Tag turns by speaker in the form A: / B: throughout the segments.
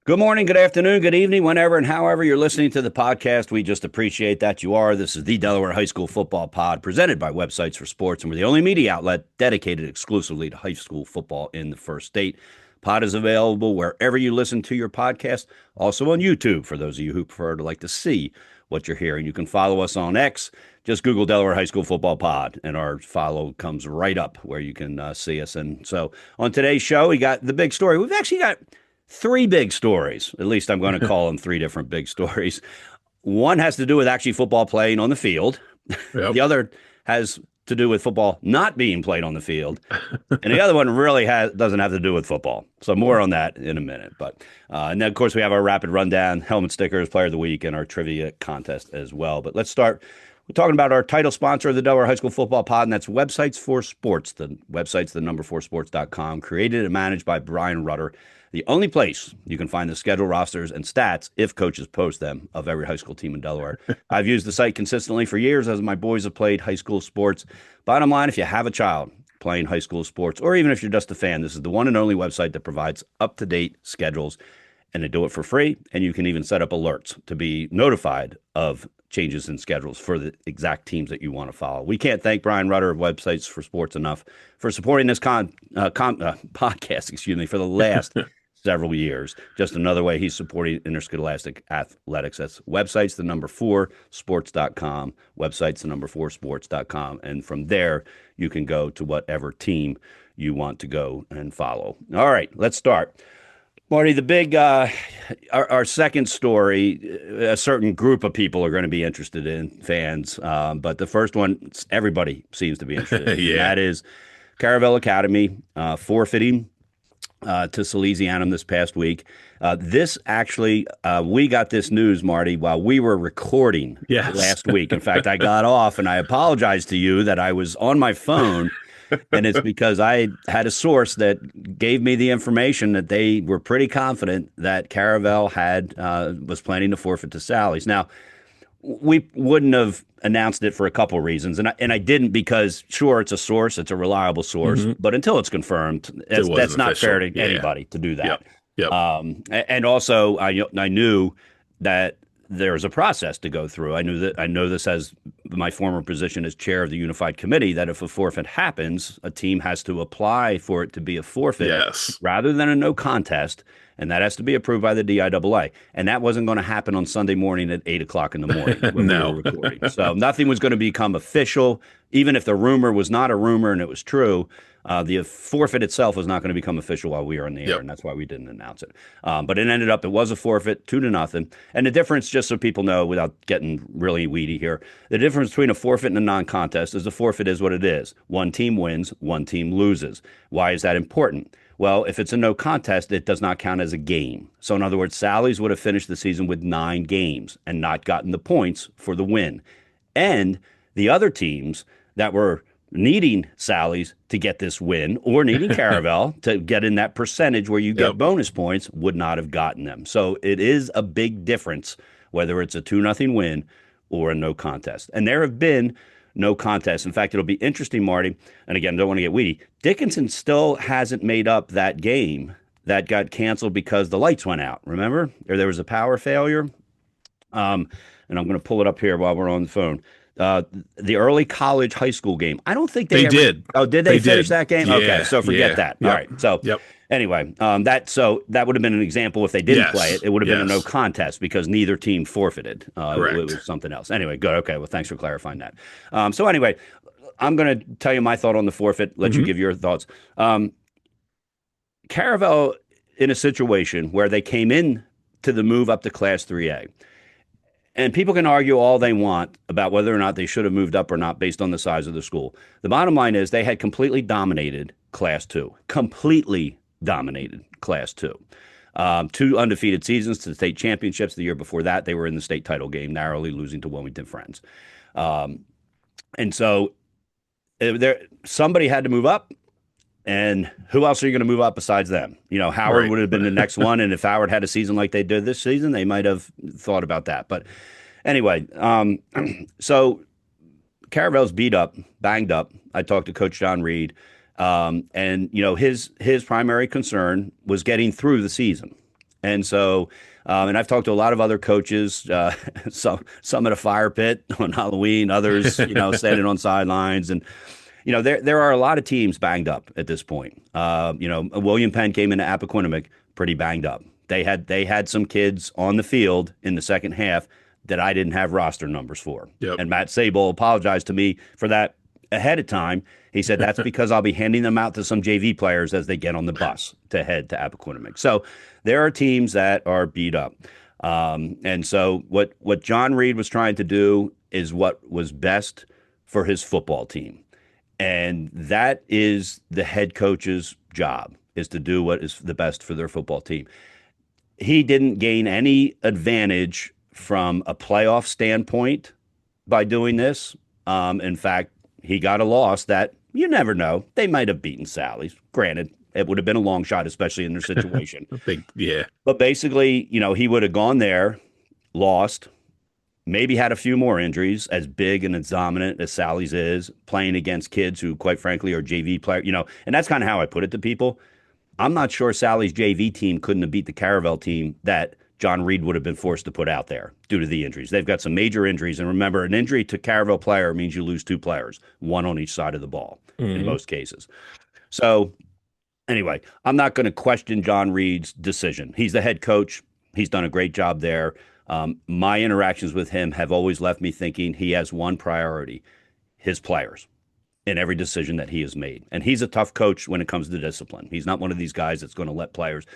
A: Good morning, good afternoon, good evening, whenever and however you're listening to the podcast. We just appreciate that you are. This is the Delaware High School Football Pod presented by Websites for Sports, and we're the only media outlet dedicated exclusively to high school football in the first state. Pod is available wherever you listen to your podcast, also on YouTube for those of you who prefer to like to see what you're hearing. You can follow us on X. Just Google Delaware High School Football Pod, and our follow comes right up where you can see us. And so on today's show, we got the big story. We've actually got three big stories. At least I'm going to call them three different big stories. One has to do with actually football playing on the field.
B: Yep.
A: The other has to do with football not being played on the field. And the other one really doesn't have to do with football. So more on that in a minute. But and then, of course, we have our rapid rundown, helmet stickers, player of the week, and our trivia contest as well. But let's start. We're talking about our title sponsor of the Delaware High School Football Pod, and that's Websites for Sports. The website's the number 4sports.com, created and managed by Brian Rutter. The only place you can find the schedule, rosters, and stats, if coaches post them, of every high school team in Delaware. I've used the site consistently for years as my boys have played high school sports. Bottom line, if you have a child playing high school sports, or even if you're just a fan, this is the one and only website that provides up-to-date schedules, and they do it for free, and you can even set up alerts to be notified of changes in schedules for the exact teams that you want to follow. We can't thank Brian Rutter of Websites for Sports enough for supporting this podcast, for the last several years. Just another way he's supporting interscholastic athletics. That's websites, the number 4sports.com, websites, the number 4sports.com. And from there, you can go to whatever team you want to go and follow. All right, let's start. Marty, the big, our second story, a certain group of people are going to be interested in, fans. But the first one, everybody seems to be interested in.
B: Yeah.
A: That is Caravel Academy forfeiting to Salesianum this past week. This actually, we got this news, Marty, while we were recording
B: Yes.
A: last week. In fact, I got off and I apologized to you that I was on my phone. And it's because I had a source that gave me the information that they were pretty confident that Caravel was planning to forfeit to Sally's. Now, we wouldn't have announced it for a couple of reasons, and I didn't because, sure, it's a source, it's a reliable source, but until it's confirmed, that's not fair to anybody to do that.
B: Yep.
A: And also, I knew that there was a process to go through. I know this as my former position as chair of the Unified Committee, that if a forfeit happens, a team has to apply for it to be a forfeit rather than a no contest, and that has to be approved by the DIAA. And that wasn't going to happen on Sunday morning at 8 o'clock in the morning when we were recording. So nothing was going to become official, even if the rumor was not a rumor and it was true. The forfeit itself was not going to become official while we were in the air, and that's why we didn't announce it. But it was a forfeit, 2-0. And the difference, just so people know, without getting really weedy here, the difference between a forfeit and a non-contest is the forfeit is what it is. One team wins, one team loses. Why is that important? Well, if it's a no contest, it does not count as a game. So in other words, Sally's would have finished the season with 9 games and not gotten the points for the win. And the other teams that were needing Sally's to get this win or needing Caravel to get in that percentage where you get bonus points would not have gotten them. So it is a big difference whether it's a 2-0 win or a no contest. And there have been no contests. In fact, it'll be interesting, Marty, and again, don't want to get weedy. Dickinson still hasn't made up that game that got canceled because the lights went out, remember? Or there was a power failure. And I'm going to pull it up here while we're on the phone. The early college high school game. I don't think they
B: did.
A: Oh, did they finish that game?
B: Yeah,
A: okay, so forget that. All right. So anyway, that would have been an example if they didn't play it. It would have been a no contest because neither team forfeited.
B: Correct.
A: It was something else. Anyway, good. Okay. Well, thanks for clarifying that. So anyway, I'm going to tell you my thought on the forfeit. Let you give your thoughts. Caravel in a situation where they came in to the move up to Class 3A. And people can argue all they want about whether or not they should have moved up or not based on the size of the school. The bottom line is they had completely dominated Class 2. Completely dominated Class 2. 2 undefeated seasons to the state championships. The year before that, they were in the state title game, narrowly losing to Wilmington Friends. And so somebody had to move up. And who else are you going to move up besides them? Howard would have been the next one. And if Howard had a season like they did this season, they might have thought about that. But anyway, so Caravel's beat up, banged up. I talked to Coach John Reed. And his primary concern was getting through the season. And so, and I've talked to a lot of other coaches, some at a fire pit on Halloween, others, standing on sidelines. And, there are a lot of teams banged up at this point. William Penn came into Appoquinimink pretty banged up. They had some kids on the field in the second half that I didn't have roster numbers for.
B: Yep.
A: And Matt Sable apologized to me for that ahead of time. He said that's because I'll be handing them out to some JV players as they get on the bus to head to Appoquinimink. So there are teams that are beat up. And so what John Reed was trying to do is what was best for his football team. And that is the head coach's job, is to do what is the best for their football team. He didn't gain any advantage from a playoff standpoint by doing this. In fact, he got a loss that you never know. They might have beaten Sally's. Granted, it would have been a long shot, especially in their situation.
B: Yeah.
A: But basically, he would have gone there, lost, maybe had a few more injuries, as big and as dominant as Sally's is, playing against kids who, quite frankly, are JV players. And that's kind of how I put it to people. I'm not sure Sally's JV team couldn't have beat the Caravel team that John Reed would have been forced to put out there due to the injuries. They've got some major injuries. And remember, an injury to Caravel player means you lose two players, one on each side of the ball in most cases. So anyway, I'm not going to question John Reed's decision. He's the head coach. He's done a great job there. My interactions with him have always left me thinking he has one priority: his players in every decision that he has made. And he's a tough coach when it comes to discipline. He's not one of these guys that's going to let players,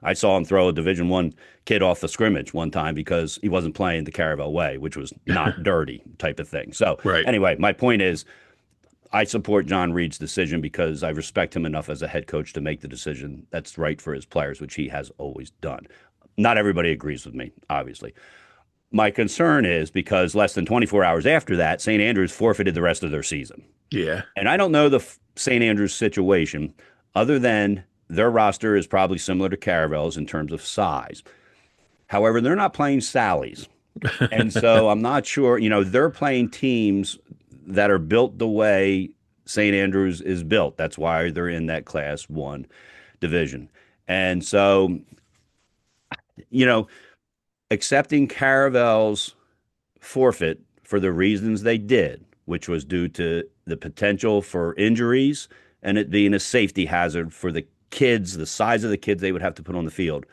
A: I saw him throw a Division I kid off the scrimmage one time because he wasn't playing the Caravel way, which was not dirty type of thing. So Anyway, my point is, I support John Reed's decision because I respect him enough as a head coach to make the decision that's right for his players, which he has always done. Not everybody agrees with me, obviously. My concern is because less than 24 hours after that, St. Andrews forfeited the rest of their season.
B: Yeah.
A: And I don't know the St. Andrews situation other than their roster is probably similar to Caravel's in terms of size. However, they're not playing Sally's. And so I'm not sure, they're playing teams that are built the way St. Andrews is built. That's why they're in that Class 1 division. And so, accepting Caravel's forfeit for the reasons they did, which was due to the potential for injuries and it being a safety hazard for the kids, the size of the kids they would have to put on the field.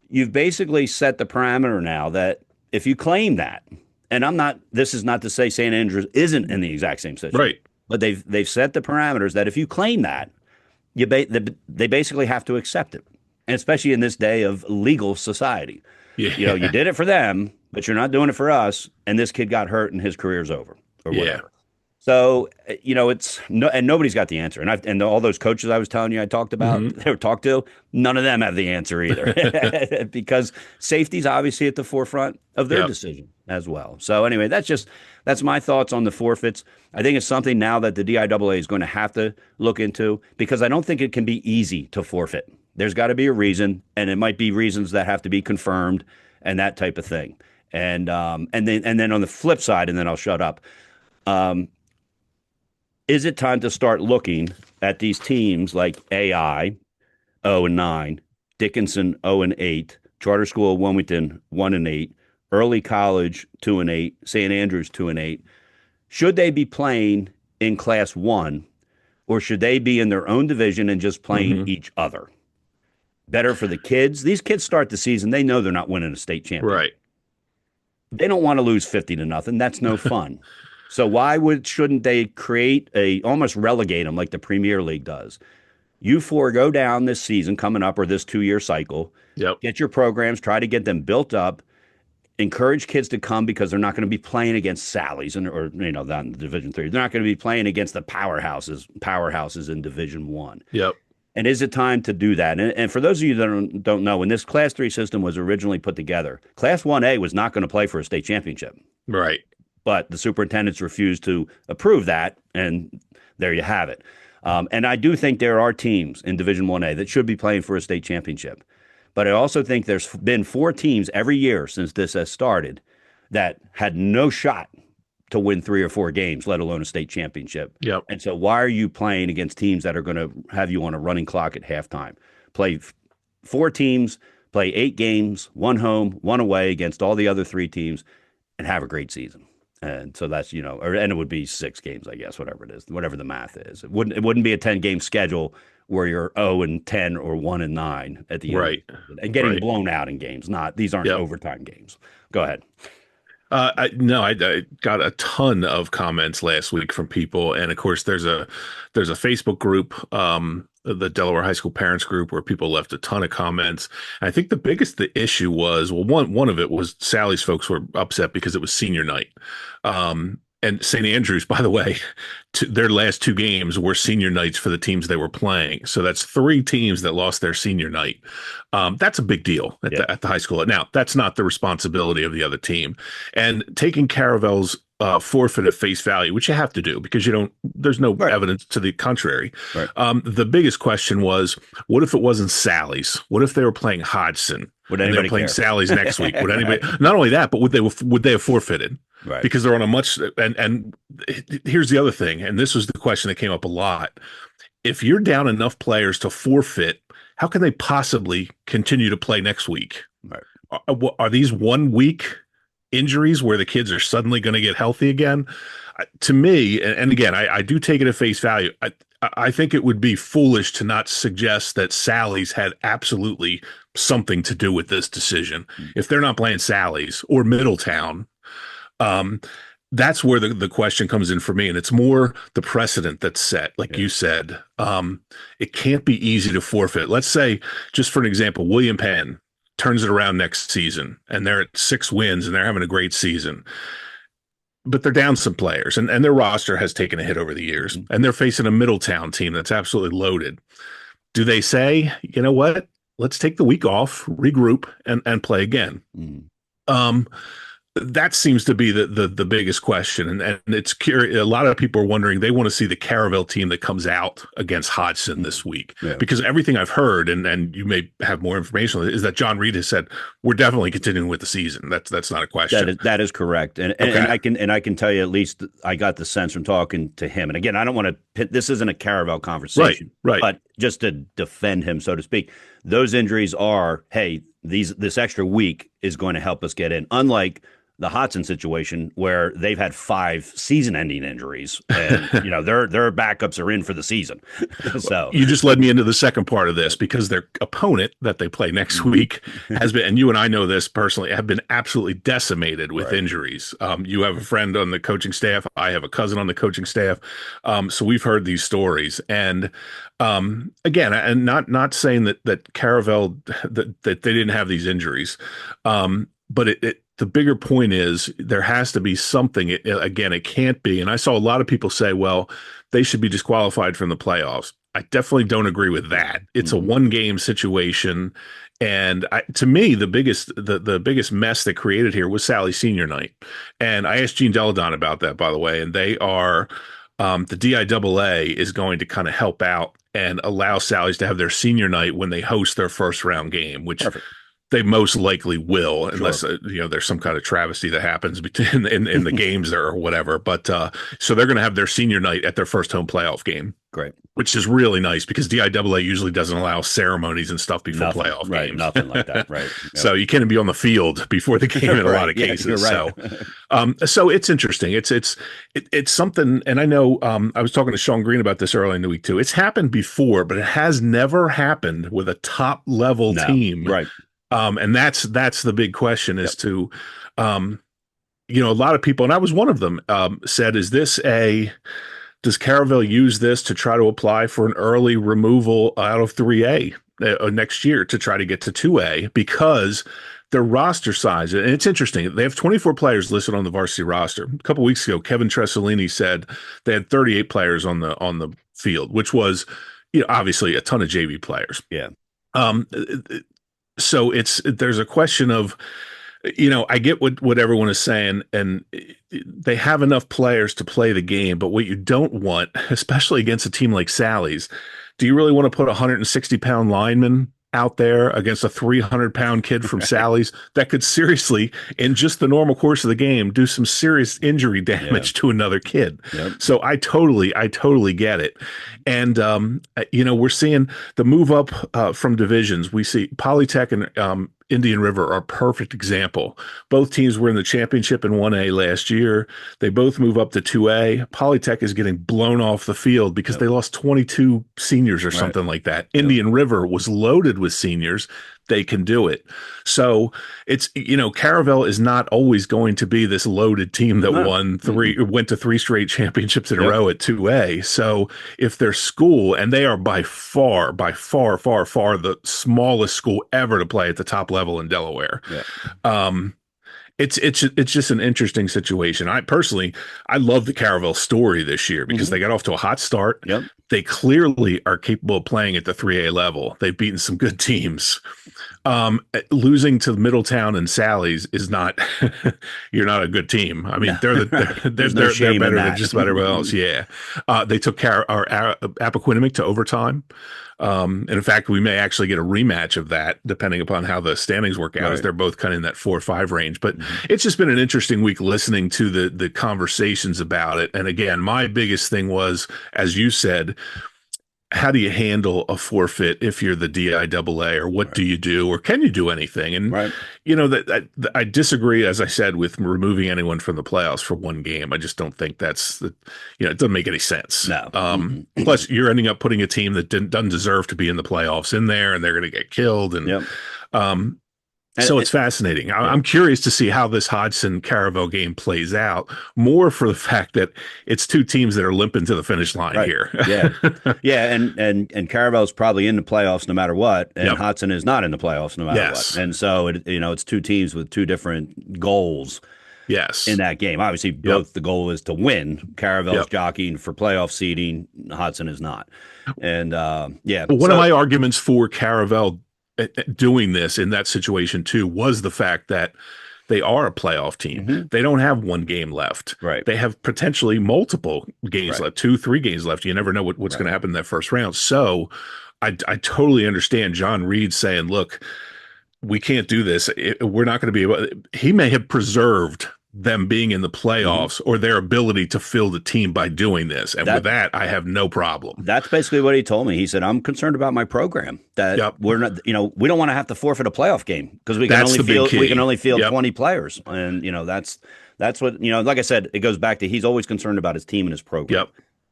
A: You've basically set the parameter now that if you claim that, and this is not to say St. Andrews isn't in the exact same situation,
B: right?
A: But they've set the parameters that if you claim that, they basically have to accept it, and especially in this day of legal society.
B: Yeah.
A: You did it for them, but you're not doing it for us, and this kid got hurt and his career's over or whatever.
B: Yeah.
A: So, it's no, and nobody's got the answer. And all those coaches I was telling you I talked about, they were talked to, none of them have the answer either because safety's obviously at the forefront of their decision as well. So anyway, that's my thoughts on the forfeits. I think it's something now that the DIAA is going to have to look into because I don't think it can be easy to forfeit. There's got to be a reason, and it might be reasons that have to be confirmed and that type of thing. And then on the flip side, and then I'll shut up. Is it time to start looking at these teams like AI 0-9, Dickinson 0-8, Charter School of Wilmington 1-8, Early College 2-8, St. Andrews 2-8? Should they be playing in Class 1, or should they be in their own division and just playing each other? Better for the kids. These kids start the season, they know they're not winning a state championship.
B: Right.
A: They don't want to lose 50-0. That's no fun. So shouldn't they almost relegate them like the Premier League does? You four go down this season coming up or this 2-year cycle.
B: Yep.
A: Get your programs, try to get them built up, encourage kids to come because they're not going to be playing against Sally's or that in Division 3. They're not going to be playing against the powerhouses in Division 1.
B: Yep.
A: And is it time to do that? And for those of you that don't know, when this Class 3 system was originally put together, Class 1A was not going to play for a state championship.
B: Right.
A: But the superintendents refused to approve that, and there you have it. And I do think there are teams in Division 1A that should be playing for a state championship. But I also think there's been 4 teams every year since this has started that had no shot to win 3 or 4 games, let alone a state championship.
B: Yep.
A: And so why are you playing against teams that are going to have you on a running clock at halftime? Play 4 teams, play 8 games, one home, one away against all the other 3 teams, and have a great season. And so that's, and it would be 6 games, I guess, whatever it is, whatever the math is. It wouldn't be a 10-game schedule where you're 0-10 or 1-9 at the end.
B: Right.
A: And getting
B: Right.
A: blown out in games. These aren't
B: Yep.
A: overtime games. Go ahead.
B: No, I got a ton of comments last week from people, and of course, there's a Facebook group, the Delaware High School Parents Group, where people left a ton of comments. And I think the issue was, well, one of it was Sally's folks were upset because it was senior night. And St. Andrews, by the way, their last 2 games were senior nights for the teams they were playing. So that's 3 teams that lost their senior night. That's a big deal at the high school. Now, that's not the responsibility of the other team. And taking Caravel's forfeit at face value, which you have to do because there's no evidence to the contrary.
A: Right.
B: The biggest question was, what if it wasn't Sally's? What if they were playing Hodgson?
A: Would
B: and
A: anybody
B: they're playing
A: care?
B: Sally's next week? Would anybody? Not only that, but would they have forfeited?
A: Right.
B: Because they're on a much and here's the other thing, and this was the question that came up a lot. If you're down enough players to forfeit, how can they possibly continue to play next week?
A: Right.
B: Are these 1 week injuries where the kids are suddenly going to get healthy again? To me, and again, I do take it at face value. I think it would be foolish to not suggest that Sally's had absolutely something to do with this decision. If they're not playing Sally's or Middletown, that's where the question comes in for me. And it's more the precedent that's set. Like you said, it can't be easy to forfeit. Let's say, just for an example, William Penn turns it around next season and they're at 6 wins and they're having a great season. But they're down some players and their roster has taken a hit over the years and they're facing a Middletown team that's absolutely loaded. Do they say, you know what, let's take the week off, regroup and play again? That seems to be the biggest question. And it's curious. A lot of people are wondering, they want to see the Caravel team that comes out against Hodgson this week, because everything I've heard, and you may have more information, is that John Reed has said, we're definitely continuing with the season. That's not a question.
A: That is correct. And I can tell you, at least I got the sense from talking to him. And again, I don't want to pit, this isn't a Caravel conversation,
B: right.
A: But just to defend him, so to speak, those injuries are, hey, this extra week is going to help us get in. Unlike the Hodgson situation, where they've had 5 season-ending injuries, and their backups are in for the season. So
B: you just led me into the second part of this, because their opponent that they play next week has been, and you and I know this personally, have been absolutely decimated with injuries. You have a friend on the coaching staff. I have a cousin on the coaching staff. So we've heard these stories, and again, and not saying that Caravel that they didn't have these injuries, but the bigger point is there has to be something. Again, it can't be. And I saw a lot of people say, well, they should be disqualified from the playoffs. I definitely don't agree with that. It's a 1-game situation. And to me, the biggest mess that created here was Sally's senior night. And I asked Gene Deladon about that, by the way, and they are the DIAA is going to kind of help out and allow Sally's to have their senior night when they host their first round game, which they most likely will, unless there's some kind of travesty that happens between in the games or whatever. But so they're going to have their senior night at their first home playoff game.
A: Great.
B: Which is really nice, because DIAA usually doesn't allow ceremonies and stuff before playoff games.
A: Nothing like that. Right.
B: So you can't be on the field before the game in a lot of cases.
A: Right.
B: So it's interesting. It's something. And I know I was talking to Sean Green about this early in the week too. It's happened before, but it has never happened with a top level team.
A: Right.
B: And that's the big question as to, a lot of people, and I was one of them, said, does Caravel use this to try to apply for an early removal out of 3A next year to try to get to 2A, because their roster size, and it's interesting, they have 24 players listed on the varsity roster. A couple of weeks ago, Kevin Tressolini said they had 38 players on the field, which was, obviously a ton of JV players.
A: Yeah.
B: So there's a question of, I get what everyone is saying, and they have enough players to play the game, but what you don't want, especially against a team like Sally's, do you really want to put a 160-pound lineman out there against a 300-pound kid from Sally's that could seriously, in just the normal course of the game, do some serious injury
A: Yeah.
B: damage to another kid.
A: Yep.
B: So I totally get it. And, we're seeing the move up from divisions. We see Polytech and Indian River are a perfect example. Both teams were in the championship in 1A last year. They both move up to 2A. Polytech is getting blown off the field because they lost 22 seniors or something like that. Indian River was loaded with seniors. They can do it. So it's, Caravel is not always going to be this loaded team that went to 3 straight championships in a row at 2A. So if their school, and they are by far the smallest school ever to play at the top level in Delaware. It's just an interesting situation. I love the Caravel story this year because they got off to a hot start. They clearly are capable of playing at the 3A level. They've beaten some good teams. Losing to Middletown and Sally's is not you're not a good team. I mean, they're better than just about everyone else. Yeah. They took Appoquinimink to overtime. And in fact, we may actually get a rematch of that depending upon how the standings work out, as they're both kind of in that 4 or 5 range. But it's just been an interesting week listening to the conversations about it. And again, my biggest thing was, as you said, how do you handle a forfeit if you're the DIAA, or what do you do, or can you do anything? And I disagree, as I said, with removing anyone from the playoffs for 1 game. I just don't think it doesn't make any sense.
A: No.
B: Plus, you're ending up putting a team that doesn't deserve to be in the playoffs in there, and they're going to get killed. And so it's fascinating. I'm curious to see how this Hodgson Caravel game plays out, more for the fact that it's 2 teams that are limping to the finish line here.
A: And Caravel's probably in the playoffs no matter what, and Hodgson is not in the playoffs no matter what. And so it's 2 teams with 2 different goals. In that game, obviously, both the goal is to win. Caravel's jockeying for playoff seeding. Hodgson is not. And
B: But one of my arguments for Caravel doing this in that situation too was the fact that they are a playoff team. They don't have 1 game left. They have potentially multiple games left, 2, 3 games left. You never know what's going to happen in that first round. So I totally understand John Reed saying, look, we can't do this. We're not going to be able. He may have preserved them being in the playoffs or their ability to fill the team by doing this. And with that, I have no problem.
A: That's basically what he told me. He said, I'm concerned about my program, that we're not, we don't want to have to forfeit a playoff game because we can only field 20 players. And, that's what, like I said, it goes back to, he's always concerned about his team and his program.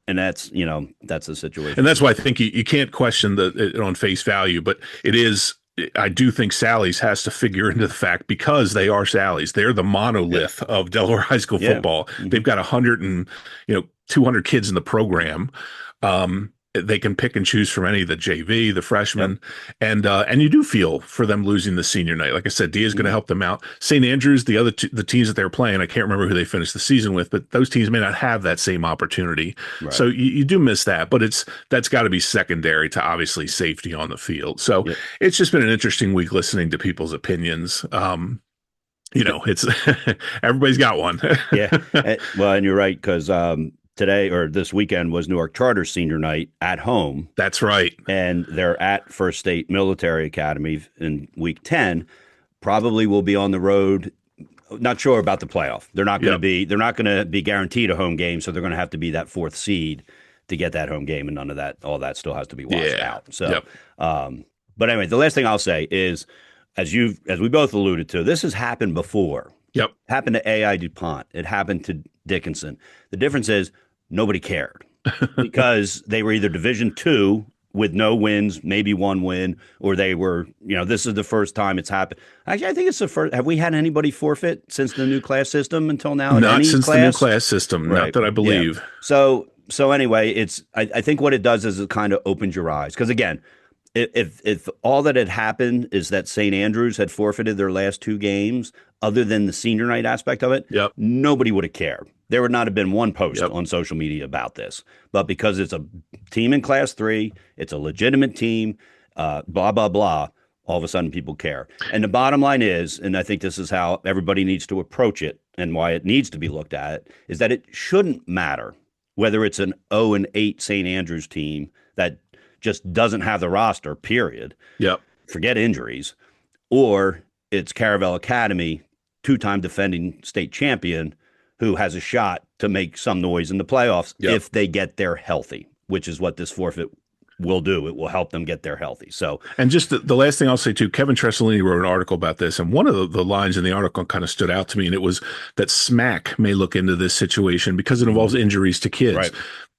A: And that's the situation.
B: And that's why I think you can't question it on face value, but it is, I do think Sally's has to figure into the fact, because they are Sally's. They're the monolith of Delaware High School football. They've got 200 kids in the program. They can pick and choose from any of the JV, the freshmen, and you do feel for them losing the senior night. Like I said, Dia is going to help them out. St. Andrews, the other the teams that they were playing, I can't remember who they finished the season with, but those teams may not have that same opportunity. So you do miss that, but that's got to be secondary to obviously safety on the field. So it's just been an interesting week listening to people's opinions. It's everybody's got one.
A: Well, and you're right, because today, or this weekend, was Newark Charter senior night at home.
B: That's right.
A: And they're at First State Military Academy in week 10. Probably will be on the road. Not sure about the playoff. They're not going to be guaranteed a home game, so they're going to have to be that 4th seed to get that home game, and none of that, all that still has to be washed out. So, but anyway, the last thing I'll say is, as we both alluded to, this has happened before. Happened to AI DuPont. It happened to Dickinson. The difference is nobody cared because they were either Division II with no wins, maybe 1 win, or they were, this is the first time it's happened. Actually, I think it's the first. Have we had anybody forfeit since the new class system until now?
B: Not since the new class system, not that I believe.
A: So anyway, I think what it does is it kind of opens your eyes. Because again, if all that had happened is that St. Andrews had forfeited their last 2 games, other than the senior night aspect of it, nobody would have cared. There would not have been one post on social media about this. But because it's a team in Class 3, it's a legitimate team, blah, blah, blah, all of a sudden people care. And the bottom line is, and I think this is how everybody needs to approach it and why it needs to be looked at, is that it shouldn't matter whether it's an 0-8 St. Andrews team that just doesn't have the roster, period. forget injuries, or it's Caravel Academy, two-time defending state champion, who has a shot to make some noise in the playoffs if they get there healthy, which is what this forfeit will do. It will help them get there healthy. So,
B: and just the last thing I'll say too, Kevin Tressolini wrote an article about this, and one of the lines in the article kind of stood out to me, and it was that SMAC may look into this situation because it involves injuries to kids.
A: Right.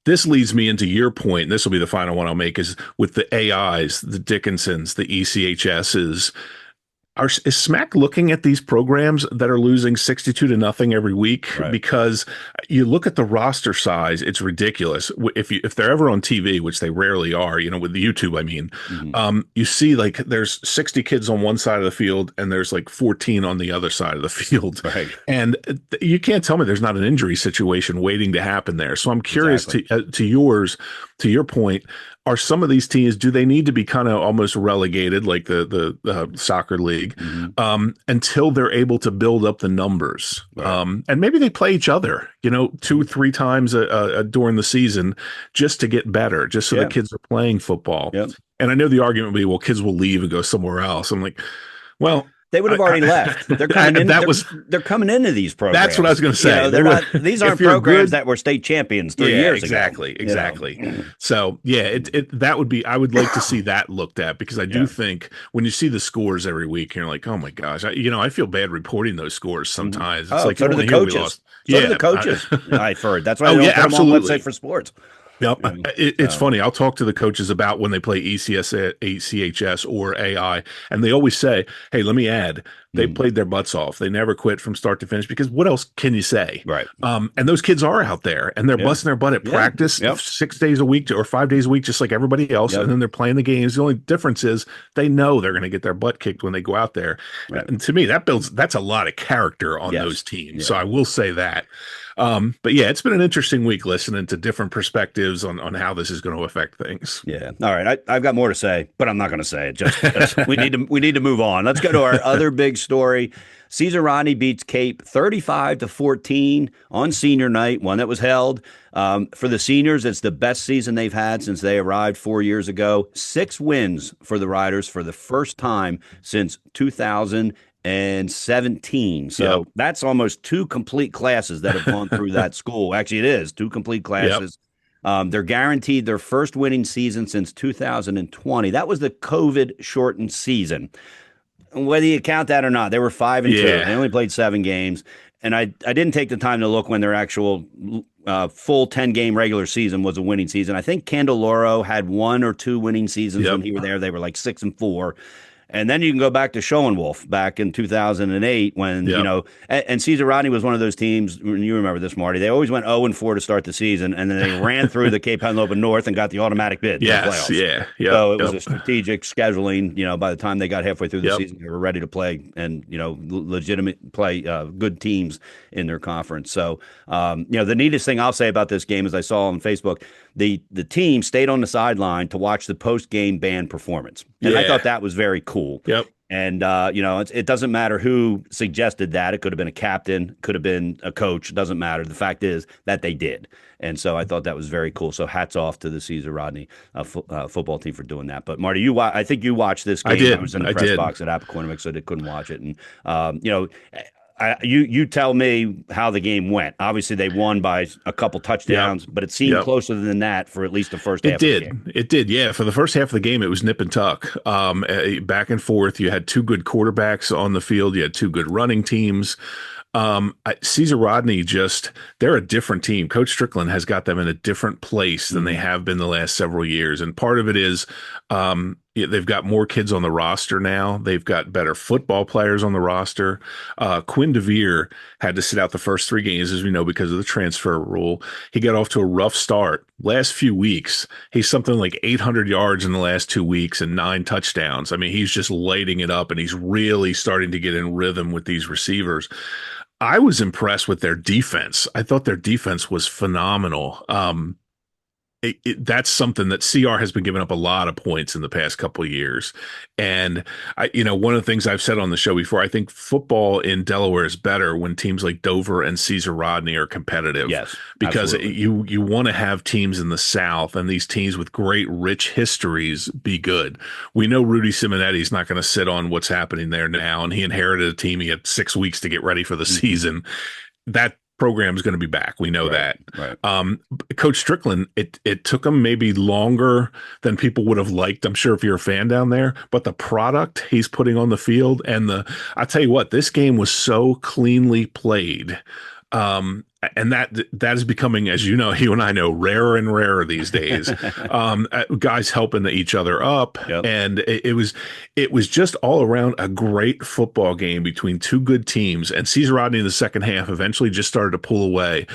B: This leads me into your point, and this will be the final one I'll make, is with the AIs, the Dickinsons, the ECHSs. Is SMAC looking at these programs that are losing 62-0 every week?
A: Right.
B: Because you look at the roster size, it's ridiculous. If they're ever on TV, which they rarely are, with the YouTube, I mean, you see like there's 60 kids on one side of the field and there's like 14 on the other side of the field.
A: Right.
B: And you can't tell me there's not an injury situation waiting to happen there. So I'm curious to your point, are some of these teams, do they need to be kind of almost relegated like the soccer league until they're able to build up the numbers? Right. And maybe they play each other, 2-3 times during the season just to get better, just so the kids are playing football.
A: Yep.
B: And I know the argument would be, well, kids will leave and go somewhere else. I'm like, well,
A: they would have already left. They're coming in. They're coming into these programs.
B: That's what I was going to say.
A: These aren't programs that were state champions 3 years ago.
B: Exactly. So that would be. I would like to see that looked at, because I do think when you see the scores every week, you're like, oh my gosh, I feel bad reporting those scores sometimes. It's like,
A: so do the coaches. So do the coaches. I've heard. That's why they don't put them on website for sports.
B: Yep. It's funny. I'll talk to the coaches about when they play ECHS or AI, and they always say, hey, let me add, they played their butts off. They never quit from start to finish, because what else can you say?
A: Right.
B: And those kids are out there, and they're busting their butt at practice 6 days a week or 5 days a week, just like everybody else. And then they're playing the games. The only difference is they know they're going to get their butt kicked when they go out there. Right. And to me, that's a lot of character on those teams. Yeah. So I will say that. But yeah, it's been an interesting week listening to different perspectives on how this is going to affect things.
A: Yeah. All right. I've got more to say, but I'm not going to say it. Just we need to move on. Let's go to our other big story. Caesar Rodney beats Cape 35-14 on senior night, one that was held. For the seniors, it's the best season they've had since they arrived 4 years ago. 6 wins for the Riders for the first time since 2017. So that's almost 2 complete classes that have gone through that school. Actually, it is 2 complete classes. They're guaranteed their first winning season since 2020. That was the COVID-shortened season. Whether you count that or not, they were 5-2. They only played 7 games. And I didn't take the time to look when their actual full 10-game regular season was a winning season. I think Candeloro had 1 or 2 winning seasons when he was there. They were like 6-4. And then you can go back to Schoenwolf back in 2008 when, and Caesar Rodney was one of those teams, you remember this, Marty, they always went 0-4 to start the season, and then they ran through the Cape Henlopen North and got the automatic bid to the playoffs. So it was a strategic scheduling. By the time they got halfway through the season, they were ready to play and, legitimate play good teams in their conference. So, the neatest thing I'll say about this game is I saw on Facebook, the team stayed on the sideline to watch the post-game band performance. And I thought that was very cool.
B: Yep.
A: And, it doesn't matter who suggested that. It could have been a captain, could have been a coach. It doesn't matter. The fact is that they did. And so I thought that was very cool. So hats off to the Caesar Rodney football team for doing that. But, Marty, I think you watched this game.
B: I did.
A: I was in the press box at Appoquinimink, so they couldn't watch it. And, you tell me how the game went. Obviously, they won by a couple touchdowns, but it seemed closer than that for at least the first half of the game.
B: It did, yeah. For the first half of the game, it was nip and tuck, back and forth. You had 2 good quarterbacks on the field. You had 2 good running teams. Caesar Rodney they're a different team. Coach Strickland has got them in a different place than they have been the last several years. And part of it is they've got more kids on the roster now. They've got better football players on the roster. Quinn DeVere had to sit out the first 3 games, as we know, because of the transfer rule. He got off to a rough start. Last few weeks, he's something like 800 yards in the last 2 weeks and 9 touchdowns. I mean, he's just lighting it up, and he's really starting to get in rhythm with these receivers. I was impressed with their defense. I thought their defense was phenomenal. that's something that CR has been giving up a lot of points in the past couple of years. And one of the things I've said on the show before, I think football in Delaware is better when teams like Dover and Caesar Rodney are competitive.
A: Yes,
B: because
A: absolutely.
B: you want to have teams in the South and these teams with great, rich histories be good. We know Rudy Simonetti's not going to sit on what's happening there now, and he inherited a team. He had 6 weeks to get ready for the season. That program is going to be back. We know
A: Right,
B: that.
A: right.
B: Coach Strickland, it took him maybe longer than people would have liked. I'm sure if you're a fan down there, but the product he's putting on the field I tell you what, this game was so cleanly played. And that is becoming, as you know, you and I know, rarer and rarer these days. Guys helping each other up,
A: Yep.
B: and it was just all around a great football game between two good teams. And Caesar Rodney in the second half eventually just started to pull away.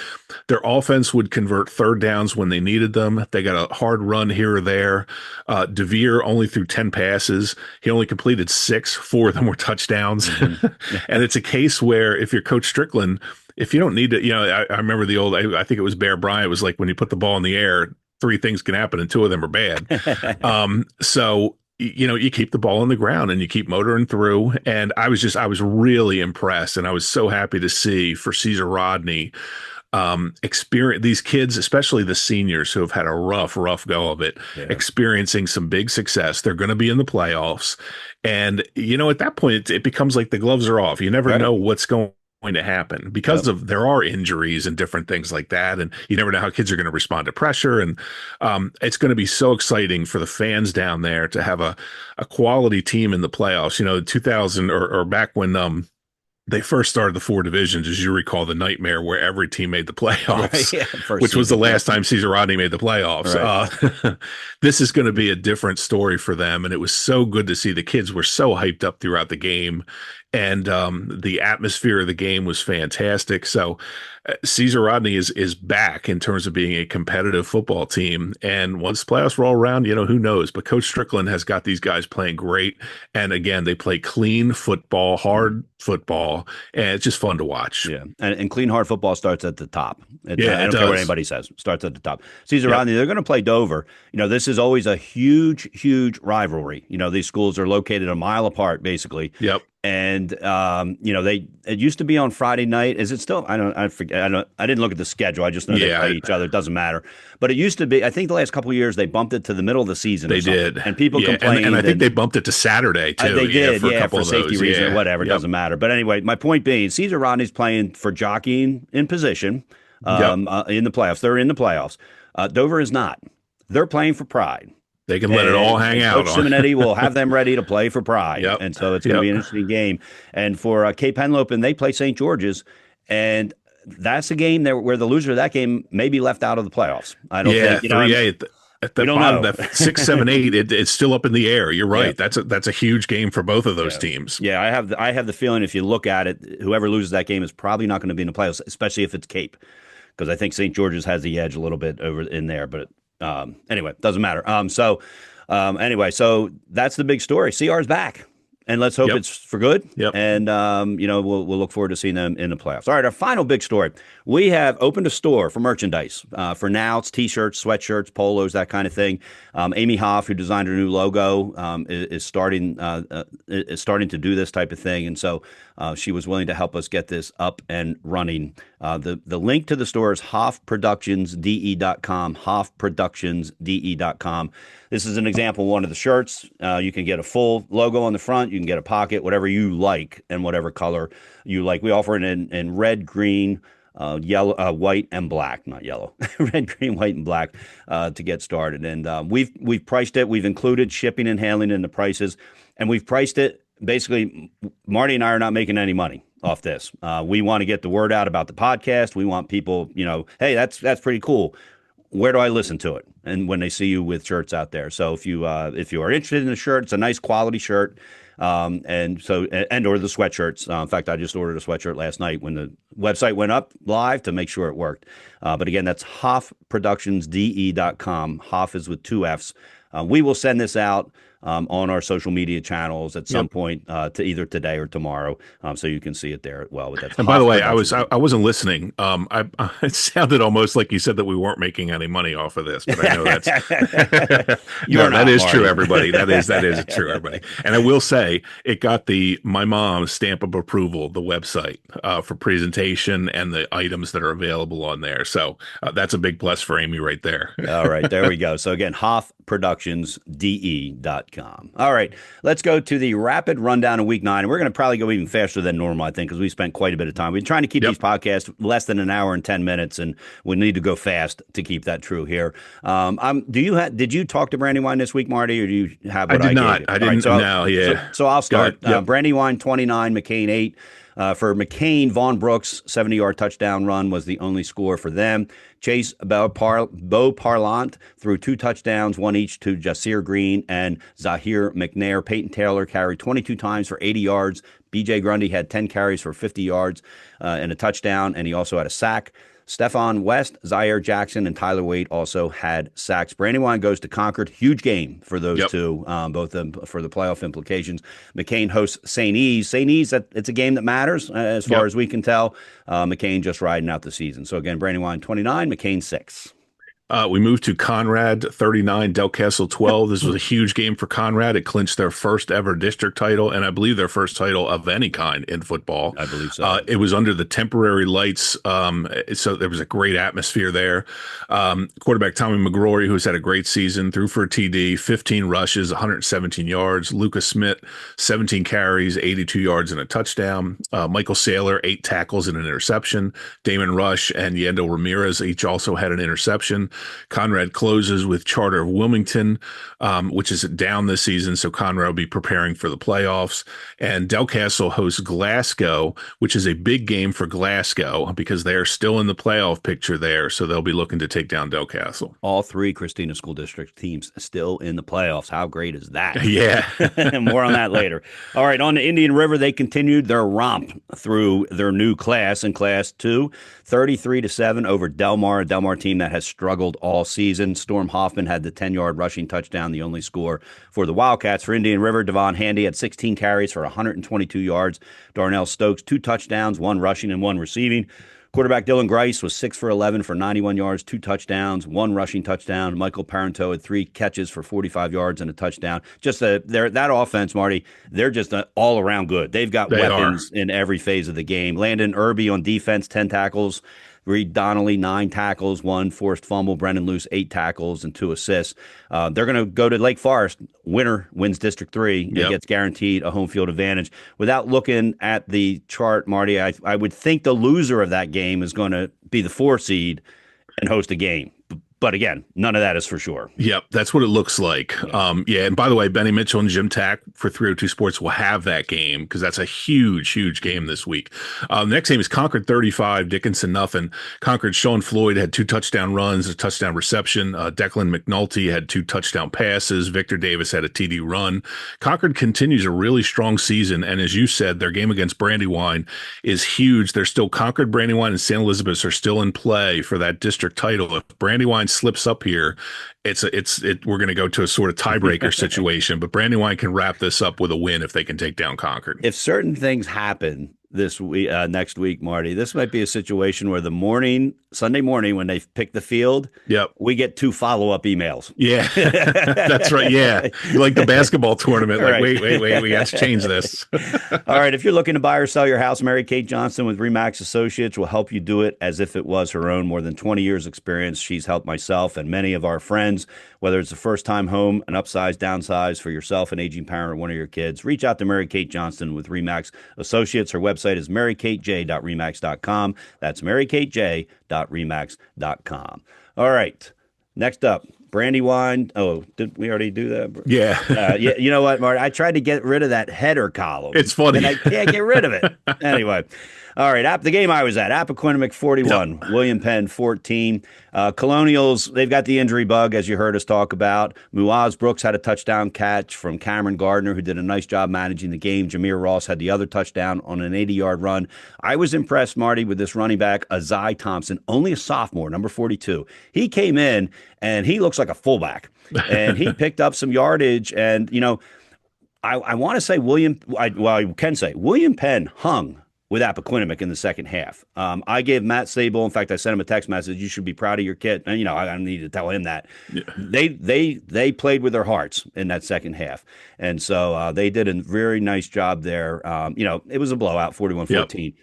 B: Their offense would convert third downs when they needed them. They got a hard run here or there. DeVere only threw 10 passes. He only completed 6. 4 of them were touchdowns. And it's a case where if you're Coach Strickland, if you don't need to, I remember the old, I think it was Bear Bryant was like, when you put the ball in the air, 3 things can happen and 2 of them are bad. So, you keep the ball on the ground and you keep motoring through. And I was really impressed. And I was so happy to see for Caesar Rodney, experience these kids, especially the seniors who have had a rough go of it, experiencing some big success. They're going to be in the playoffs. And, at that point, it becomes like the gloves are off. You never know what's going to happen because there are injuries and different things like that. And you never know how kids are going to respond to pressure. And it's going to be so exciting for the fans down there to have a quality team in the playoffs. 2000 or back when they first started the 4 divisions, as you recall, the nightmare where every team made the playoffs, which was the last time Caesar Rodney made the playoffs. Right. This is going to be a different story for them. And it was so good to see. The kids were so hyped up throughout the game. And the atmosphere of the game was fantastic. So Caesar Rodney is back in terms of being a competitive football team. And once playoffs roll around, who knows? But Coach Strickland has got these guys playing great. And again, they play clean football, hard football, and it's just fun to watch.
A: Yeah, and clean, hard football starts at the top. I don't
B: does.
A: care what anybody says. Starts at the top. Caesar Rodney, they're going to play Dover. This is always a huge rivalry. These schools are located a mile apart, basically.
B: Yep.
A: And it used to be on Friday night. Is it still? I forget. I didn't look at the schedule. I just know they play each other. It doesn't matter. But it used to be. I think the last couple of years they bumped it to the middle of the season.
B: They did,
A: and people complained.
B: And I think they bumped it to Saturday too.
A: They did, for safety reasons or whatever. It
B: Yep.
A: doesn't matter. But anyway, my point being, Caesar Rodney's playing for jockeying in position in the playoffs. They're in the playoffs. Dover is not. They're playing for pride.
B: They can let it all hang out.
A: Coach Simonetti will have them ready to play for pride. And so it's going to be an interesting game. And for Cape Henlopen, they play St. George's. And that's a game where the loser of that game may be left out of the playoffs. I don't think.
B: At the bottom, that 6, 7, 8, it's still up in the air. You're right. That's a huge game for both of those teams.
A: Yeah, I have the feeling if you look at it, whoever loses that game is probably not going to be in the playoffs, especially if it's Cape, because I think St. George's has the edge a little bit over in there. But anyway, doesn't matter. Anyway, so that's the big story. CR's back. And let's hope it's for good. And, we'll look forward to seeing them in the playoffs. All right, our final big story. We have opened a store for merchandise. For now, it's T-shirts, sweatshirts, polos, that kind of thing. Amy Hoff, who designed her new logo, is starting to do this type of thing. And so she was willing to help us get this up and running. The link to the store is hoffproductionsde.com, hoffproductionsde.com. This is an example of one of the shirts. You can get a full logo on the front. You can get a pocket, whatever you like and whatever color you like. We offer it in red, green, yellow, white, and black. Not yellow. Red, green, white, and black to get started. And we've priced it. We've included shipping and handling in the prices. And we've priced it. Basically, Marty and I are not making any money off this. We want to get the word out about the podcast. We want people, hey, that's pretty cool. Where do I listen to it? And when they see you with shirts out there. So if you are interested in the shirt, it's a nice quality shirt. Or the sweatshirts. In fact, I just ordered a sweatshirt last night when the website went up live to make sure it worked. But again, that's hoffproductionsde.com. Hoff is with 2 Fs. We will send this out on our social media channels at some point to either today or tomorrow, so you can see it there. Well, that's
B: And by the way, I wasn't listening. It sounded almost like you said that we weren't making any money off of this, but I know that's no, that is true, everybody. That is true, everybody. And I will say it got my mom's stamp of approval, the website for presentation and the items that are available on there. So that's a big plus for Amy right there.
A: All right, there we go. So again, HoffProductionsDE.com. All right, let's go to the rapid rundown of Week 9, and we're going to probably go even faster than normal, I think, because we spent quite a bit of time. We've been trying to keep these podcasts less than an hour and 10 minutes, and we need to go fast to keep that true here. Did you talk to Brandywine this week, Marty, or do you have what I
B: did not.
A: Gave you?
B: I didn't know.
A: So I'll start. Brandywine 29, McCain 8. For McCain, Vaughn Brooks' 70-yard touchdown run was the only score for them. Chase Beau Parlant threw 2 touchdowns, one each to Jasir Green and Zahir McNair. Peyton Taylor carried 22 times for 80 yards. B.J. Grundy had 10 carries for 50 yards and a touchdown, and he also had a sack. Stephon West, Zaire Jackson, and Tyler Wade also had sacks. Brandywine goes to Concord. Huge game for those two, both for the playoff implications. McCain hosts St. E's. St. E's, it's a game that matters as far as we can tell. McCain just riding out the season. So again, Brandywine 29, McCain 6.
B: We moved to Conrad 39, Del Castle 12. This was a huge game for Conrad. It clinched their first ever district title, and I believe their first title of any kind in football.
A: I believe so.
B: It was under the temporary lights, so there was a great atmosphere there. Quarterback Tommy McGrory, who's had a great season, threw for a TD, 15 rushes, 117 yards. Lucas Smith, 17 carries, 82 yards and a touchdown. Michael Saylor, 8 tackles and an interception. Damon Rush and Yendo Ramirez each also had an interception. Conrad closes with Charter of Wilmington, which is down this season, so Conrad will be preparing for the playoffs. And Del Castle hosts Glasgow, which is a big game for Glasgow because they're still in the playoff picture there, so they'll be looking to take down Del Castle.
A: All 3 Christina School District teams still in the playoffs. How great is that?
B: Yeah.
A: More on that later. All right, on the Indian River, they continued their romp through their new class in Class 2, 33-7 over Delmar, a Delmar team that has struggled all season. Storm Hoffman had the 10-yard rushing touchdown, the only score for the Wildcats. For Indian River, Devon Handy had 16 carries for 122 yards. Darnell Stokes, 2 touchdowns, 1 rushing and 1 receiving. Quarterback Dylan Grice was 6 for 11 for 91 yards, 2 touchdowns, 1 rushing touchdown. Michael Parenteau had 3 catches for 45 yards and a touchdown. Just that offense, Marty, they're just all around good. They've got weapons in every phase of the game. Landon Irby on defense, 10 tackles. Reed Donnelly, 9 tackles, 1 forced fumble. Brendan Luce, 8 tackles and 2 assists. They're going to go to Lake Forest. Winner wins District 3. It gets guaranteed a home field advantage. Without looking at the chart, Marty, I would think the loser of that game is going to be the 4 seed and host a game. But again, none of that is for sure.
B: Yep, that's what it looks like. And by the way, Benny Mitchell and Jim Tack for 302 Sports will have that game because that's a huge, huge game this week. The next game is Concord 35, Dickinson nothing. Concord Sean Floyd had 2 touchdown runs, a touchdown reception. Declan McNulty had 2 touchdown passes. Victor Davis had a TD run. Concord continues a really strong season, and as you said, their game against Brandywine is huge. They're still Concord, Brandywine, and St. Elizabeth's are still in play for that district title. If Brandywine slips up here, we're going to go to a sort of tiebreaker situation, but Brandywine can wrap this up with a win if they can take down Concord.
A: If certain things happen this week, next week, Marty, this might be a situation where Sunday morning, when they pick the field, we get 2 follow-up emails.
B: Yeah, that's right. Yeah, like the basketball tournament. Like,
A: right.
B: wait, we got to change this.
A: All right, if you're looking to buy or sell your house, Mary Kate Johnston with Remax Associates will help you do it as if it was her own. More than 20 years experience. She's helped myself and many of our friends, whether it's a first-time home, an upsize, downsize for yourself, an aging parent, or one of your kids. Reach out to Mary Kate Johnston with Remax Associates. Her website is marykatej.remax.com. That's marykatej.remax.com. All right. Next up, Brandywine. Oh, did we already do that?
B: Yeah.
A: You know what, Marty? I tried to get rid of that header column.
B: It's funny.
A: And I can't get rid of it. Anyway. All right, the game I was at, Appoquinimink 41, William Penn 14. Colonials, they've got the injury bug, as you heard us talk about. Muaz Brooks had a touchdown catch from Cameron Gardner, who did a nice job managing the game. Jameer Ross had the other touchdown on an 80-yard run. I was impressed, Marty, with this running back, Azai Thompson, only a sophomore, number 42. He came in, and he looks like a fullback, and he picked up some yardage. And I want to say I can say William Penn hung with Appoquinimink in the second half. I gave Matt Sable, in fact, I sent him a text message. You should be proud of your kid. And I don't need to tell him that.
B: Yeah.
A: They played with their hearts in that second half, and so they did a very nice job there. It was a blowout, 41-14. Yep.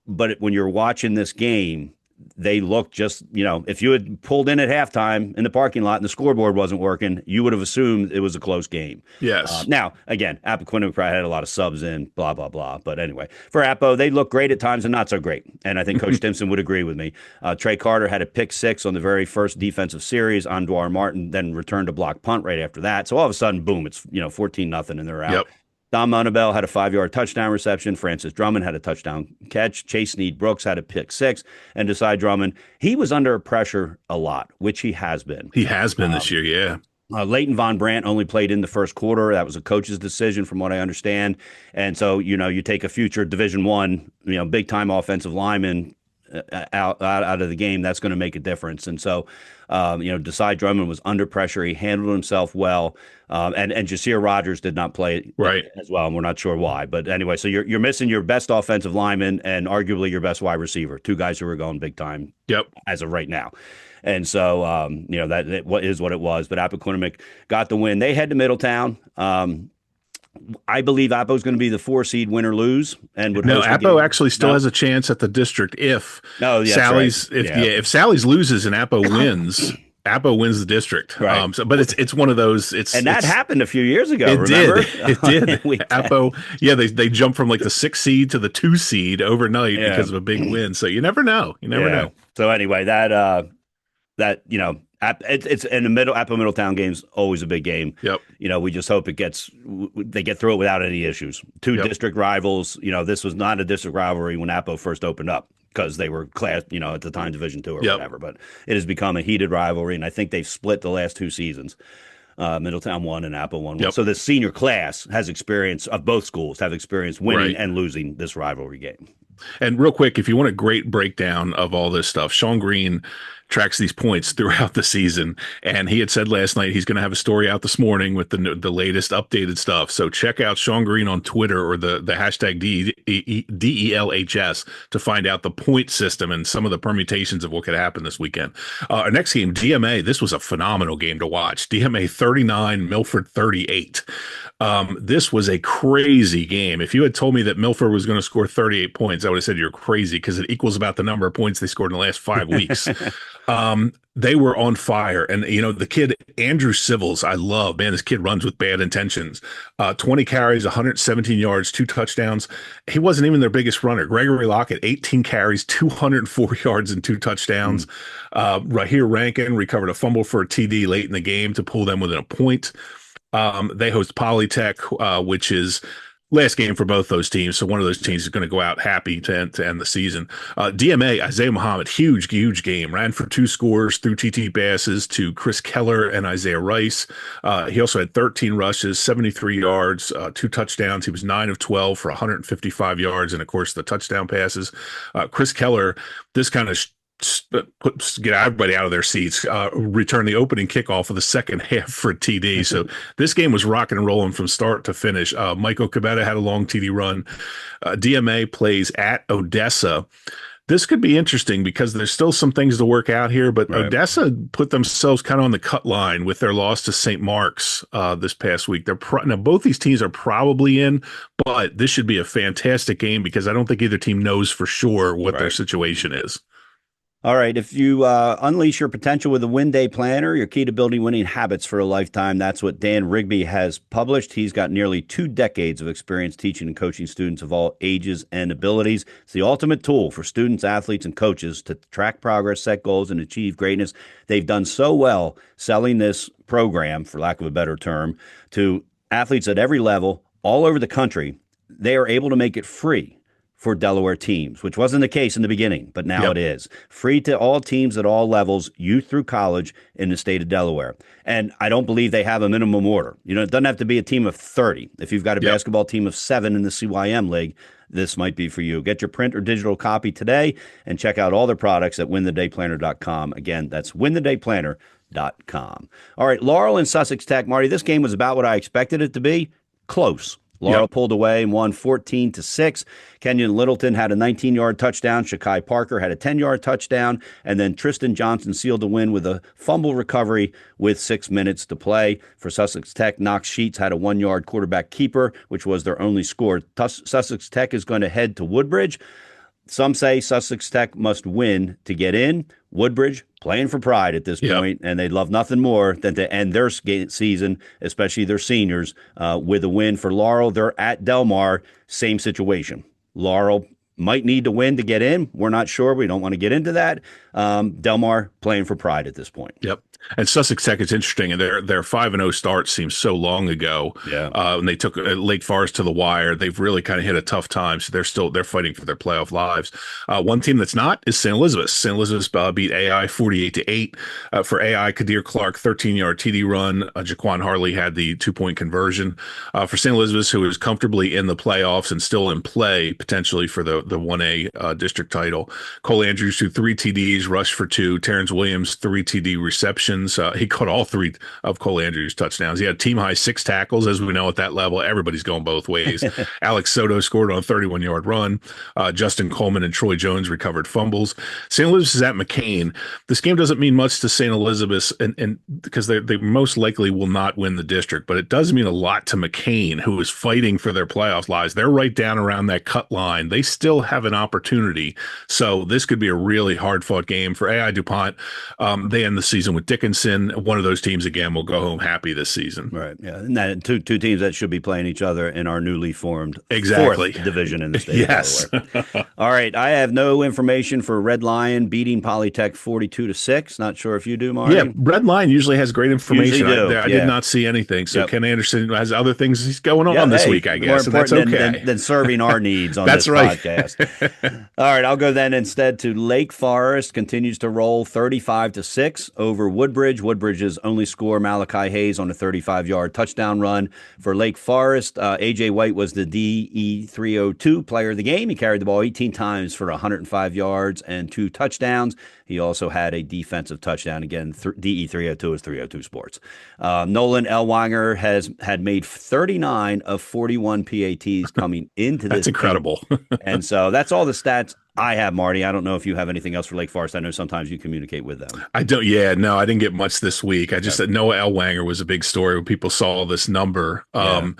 A: But when you're watching this game, they looked just, if you had pulled in at halftime in the parking lot and the scoreboard wasn't working, you would have assumed it was a close game.
B: Yes.
A: Now, again, Appoquinimink probably had a lot of subs in, blah, blah, blah. But anyway, for Appo, they look great at times and not so great. And I think Coach Stimson would agree with me. Trey Carter had a pick six on the very first defensive series. Andwar Martin then returned a block punt right after that. So all of a sudden, boom, it's 14-0 and they're out.
B: Yep.
A: Don Monabell had a 5-yard touchdown reception. Francis Drummond had a touchdown catch. Chase Snead Brooks had a pick six. And Desai Drummond, he was under pressure a lot, which he has been.
B: He has been this year, yeah.
A: Leighton Von Brandt only played in the first quarter. That was a coach's decision, from what I understand. And so, you take a future Division I, big-time offensive lineman out of the game, that's going to make a difference. And so, Desai Drummond was under pressure. He handled himself well. And Jasir Rogers did not play as well, and we're not sure why. But anyway, so you're missing your best offensive lineman and arguably your best wide receiver, two guys who are going big time as of right now. And so, that is what it was. But Appoquinimink got the win. They head to Middletown. I believe Appo's going to be the 4-seed, win or lose, and would
B: Appo actually still has a chance at the district if Sally's if Sally's loses and Appo wins. Appo wins the district,
A: right.
B: But it's one of those. That
A: happened a few years ago.
B: It
A: remember?
B: It did. Appo, they jumped from like the 6 seed to the 2 seed overnight because of a big win. So you never know. You never know.
A: So anyway, it's in the Appo Middletown game's always a big game.
B: Yep.
A: We just hope they get through it without any issues. Two district rivals. This was not a district rivalry when Appo first opened up, because they were class, at the time Division II or whatever. But it has become a heated rivalry, and I think they've split the last 2 seasons. Middletown won and Appo won. So the senior class has experience of both schools have experienced winning and losing this rivalry game.
B: And real quick, if you want a great breakdown of all this stuff, Sean Green tracks these points throughout the season, and he had said last night he's going to have a story out this morning with the latest updated stuff. So check out Sean Green on Twitter or the hashtag DELHS to find out the point system and some of the permutations of what could happen this weekend. Our next game, DMA. This was a phenomenal game to watch. DMA 39, Milford 38. This was a crazy game. If you had told me that Milford was going to score 38 points, I would have said you're crazy, because it equals about the number of points they scored in the last 5 weeks. They were on fire. And, the kid, Andrew Civils, I love, man, this kid runs with bad intentions. 20 carries, 117 yards, 2 touchdowns. He wasn't even their biggest runner. Gregory Lockett, 18 carries, 204 yards and 2 touchdowns. Rahir Rankin recovered a fumble for a TD late in the game to pull them within a point. They host Polytech, which is last game for both those teams. So one of those teams is going to go out happy to end the season. DMA, Isaiah Muhammad, huge game. Ran for 2 scores, threw TT passes to Chris Keller and Isaiah Rice. He also had 13 rushes, 73 yards, 2 touchdowns. He was 9 of 12 for 155 yards. And of course, the touchdown passes. Chris Keller, this kind of get everybody out of their seats, return the opening kickoff of the second half for TD. So this game was rocking and rolling from start to finish. Michael Cabetta had a long TD run. DMA plays at Odessa. This could be interesting because there's still some things to work out here, but Odessa put themselves kind of on the cut line with their loss to St. Mark's this past week. Now, both these teams are probably in, but this should be a fantastic game because I don't think either team knows for sure what their situation is.
A: All right. If you unleash your potential with a Win Day Planner, your key to building winning habits for a lifetime, that's what Dan Rigby has published. He's got nearly 2 decades of experience teaching and coaching students of all ages and abilities. It's the ultimate tool for students, athletes, and coaches to track progress, set goals, and achieve greatness. They've done so well selling this program, for lack of a better term, to athletes at every level all over the country. They are able to make it free for Delaware teams, which wasn't the case in the beginning, but now it is. Free to all teams at all levels, youth through college in the state of Delaware. And I don't believe they have a minimum order. It doesn't have to be a team of 30. If you've got a basketball team of 7 in the CYM League, this might be for you. Get your print or digital copy today and check out all their products at winthedayplanner.com. Again, that's winthedayplanner.com. All right, Laurel and Sussex Tech. Marty, this game was about what I expected it to be. Close. Laurel pulled away and won 14-6. Kenyon Littleton had a 19-yard touchdown. Shakai Parker had a 10-yard touchdown. And then Tristan Johnson sealed the win with a fumble recovery with 6 minutes to play. For Sussex Tech, Knox Sheets had a 1-yard quarterback keeper, which was their only score. Sussex Tech is going to head to Woodbridge. Some say Sussex Tech must win to get in. Woodbridge playing for pride at this point, and they'd love nothing more than to end their season, especially their seniors, with a win. For Laurel, they're at Delmar, same situation. Laurel might need to win to get in. We're not sure. We don't want to get into that. Delmar playing for pride at this point.
B: Yep. And Sussex Tech, it's interesting, and their 5-0 start seems so long ago.
A: Yeah.
B: And they took Lake Forest to the wire. They've really kind of hit a tough time, so they're fighting for their playoff lives. One team that's not is St. Elizabeth's. St. Elizabeth's beat AI 48-8. For AI, Kadir Clark 13-yard TD run. Jaquan Harley had the 2-point conversion. For St. Elizabeth's, who is comfortably in the playoffs and still in play potentially for the 1A district title. Cole Andrews threw 3 TDs, rushed for 2. Terrence Williams 3 TD receptions. He caught all 3 of Cole Andrews' touchdowns. He had team high 6 tackles. As we know, at that level, everybody's going both ways. Alex Soto scored on a 31-yard run. Justin Coleman and Troy Jones recovered fumbles. St. Elizabeth's is at McCain. This game doesn't mean much to St. Elizabeth's, and because they most likely will not win the district, but it does mean a lot to McCain, who is fighting for their playoff lives. They're right down around that cut line. They still have an opportunity. So this could be a really hard-fought game for AI DuPont. They end the season with Dickinson. One of those teams, again, will go home happy this season.
A: Right, yeah. And that two teams that should be playing each other in our newly formed
B: fourth
A: division in the state of Delaware. All right, I have no information for Red Lion beating Polytech 42-6. Not sure if you do, Marty.
B: Yeah, Red Lion usually has great information. I
A: did
B: not see anything. So Ken Anderson has other things he's going on this week, I guess.
A: More important
B: that's okay.
A: than serving our needs on this podcast. All right, I'll go then instead to Lake Forest. Continues to roll 35-6 over Woodbridge. Woodbridge's only score, Malachi Hayes on a 35-yard touchdown run. For Lake Forest, A.J. White was the DE302 player of the game. He carried the ball 18 times for 105 yards and 2 touchdowns. He also had a defensive touchdown. Again, DE302 is 302 Sports. Nolan Elwanger had made 39 of 41 PATs coming into this.
B: That's incredible.
A: And so that's all the stats I have, Marty. I don't know if you have anything else for Lake Forest. I know sometimes you communicate with them.
B: I don't. Yeah, no, I didn't get much this week. I just said Noah Elwanger was a big story when people saw this number. Again,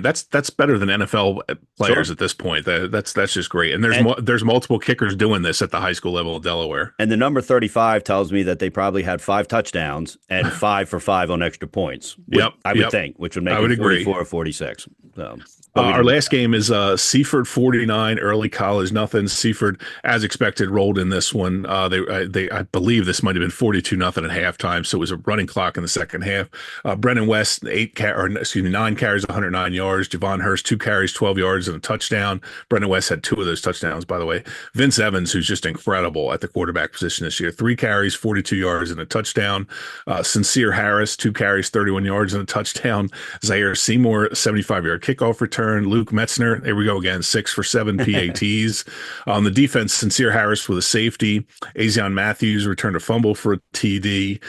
B: that's better than NFL players at this point. That's just great. And there's multiple kickers doing this at the high school level in Delaware.
A: And the number 35 tells me that they probably had 5 touchdowns and 5 for 5 on extra points. I would think, which would make it 44 or 46. So.
B: Our last game is Seaford 49, Early College nothing. Seaford, as expected, rolled in this one. I believe this might have been 42-0 at halftime, so it was a running clock in the second half. Brennan West 9 carries, 109 yards. Javon Hurst 2 carries, 12 yards and a touchdown. Brennan West had 2 of those touchdowns, by the way. Vince Evans, who's just incredible at the quarterback position this year, 3 carries, 42 yards and a touchdown. Sincere Harris 2 carries, 31 yards and a touchdown. Zaire Seymour 75-yard kickoff return. Luke Metzner, there we go again, 6 for 7 PATs. On the defense, Sincere Harris with a safety. Azion Matthews returned a fumble for a TD.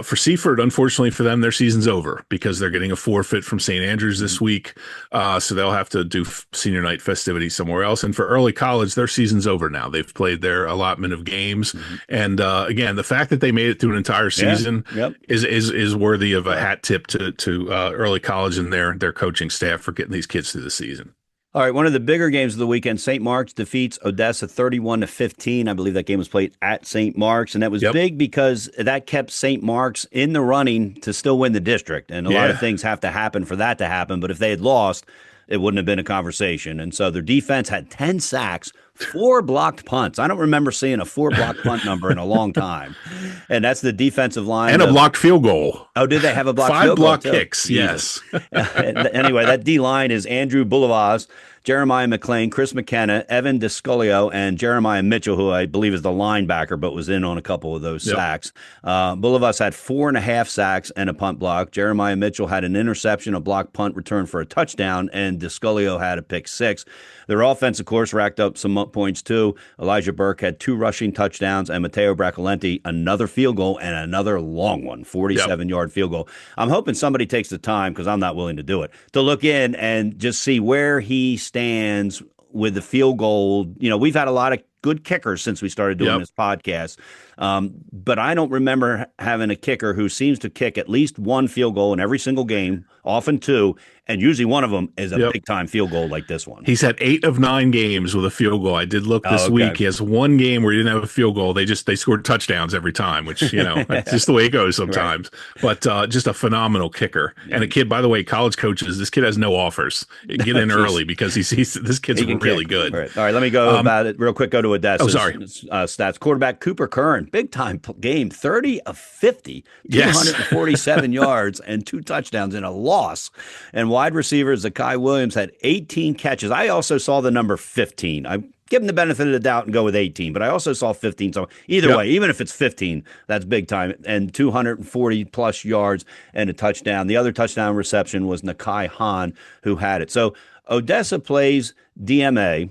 B: For Seaford, unfortunately for them, their season's over because they're getting a forfeit from St. Andrews this week. So they'll have to do senior night festivities somewhere else. And for Early College, their season's over now. They've played their allotment of games. And again, the fact that they made it through an entire season is worthy of a hat tip to Early College and their coaching staff for getting these kids through the season.
A: All right, one of the bigger games of the weekend, St. Mark's defeats Odessa 31-15. I believe that game was played at St. Mark's, and that was big because that kept St. Mark's in the running to still win the district. And a lot of things have to happen for that to happen, but if they had lost, it wouldn't have been a conversation. And so their defense had 10 sacks, 4 blocked punts. I don't remember seeing a 4 blocked punt number in a long time. And that's the defensive line.
B: And a blocked field goal.
A: Oh, did they have a blocked
B: 5
A: field goal?
B: 5 block kicks, yes.
A: Anyway, that D-line is Andrew Boulevaz, Jeremiah McLean, Chris McKenna, Evan Descolio, and Jeremiah Mitchell, who I believe is the linebacker, but was in on a couple of those sacks. Boulevaz had 4.5 sacks and a punt block. Jeremiah Mitchell had an interception, a blocked punt return for a touchdown, and Descolio had a pick 6. Their offense, of course, racked up some points too. Elijah Burke had 2 rushing touchdowns, and Matteo Braccolenti another field goal and another long one,
B: Yep.
A: 47-yard field goal. I'm hoping somebody takes the time, because I'm not willing to do it, to look in and just see where he stands with the field goal. We've had a lot of good kickers since we started doing
B: Yep.
A: this podcast. But I don't remember having a kicker who seems to kick at least 1 field goal in every single game, often 2, and usually one of them is a
B: Yep.
A: big time field goal like this one.
B: He's had 8 of 9 games with a field goal. I did look this week. He has 1 game where he didn't have a field goal. They scored touchdowns every time, which, it's just the way it goes sometimes. Right. But just a phenomenal kicker. Yeah. And a kid, by the way, college coaches, this kid has no offers. Get in early, because he sees this kid's really good.
A: All right, let me go about it real quick. Go to Odessa.
B: Oh, sorry.
A: Stats. Quarterback Cooper Curran, big time game, 30 of 50, 247 yards and 2 touchdowns in a loss. And wide receiver Zakai Williams had 18 catches. I also saw the number 15. I give him the benefit of the doubt and go with 18, but I also saw 15. So either way, even if it's 15, that's big time. And 240 plus yards and a touchdown. The other touchdown reception was Nakai Han, who had it. So Odessa plays DMA.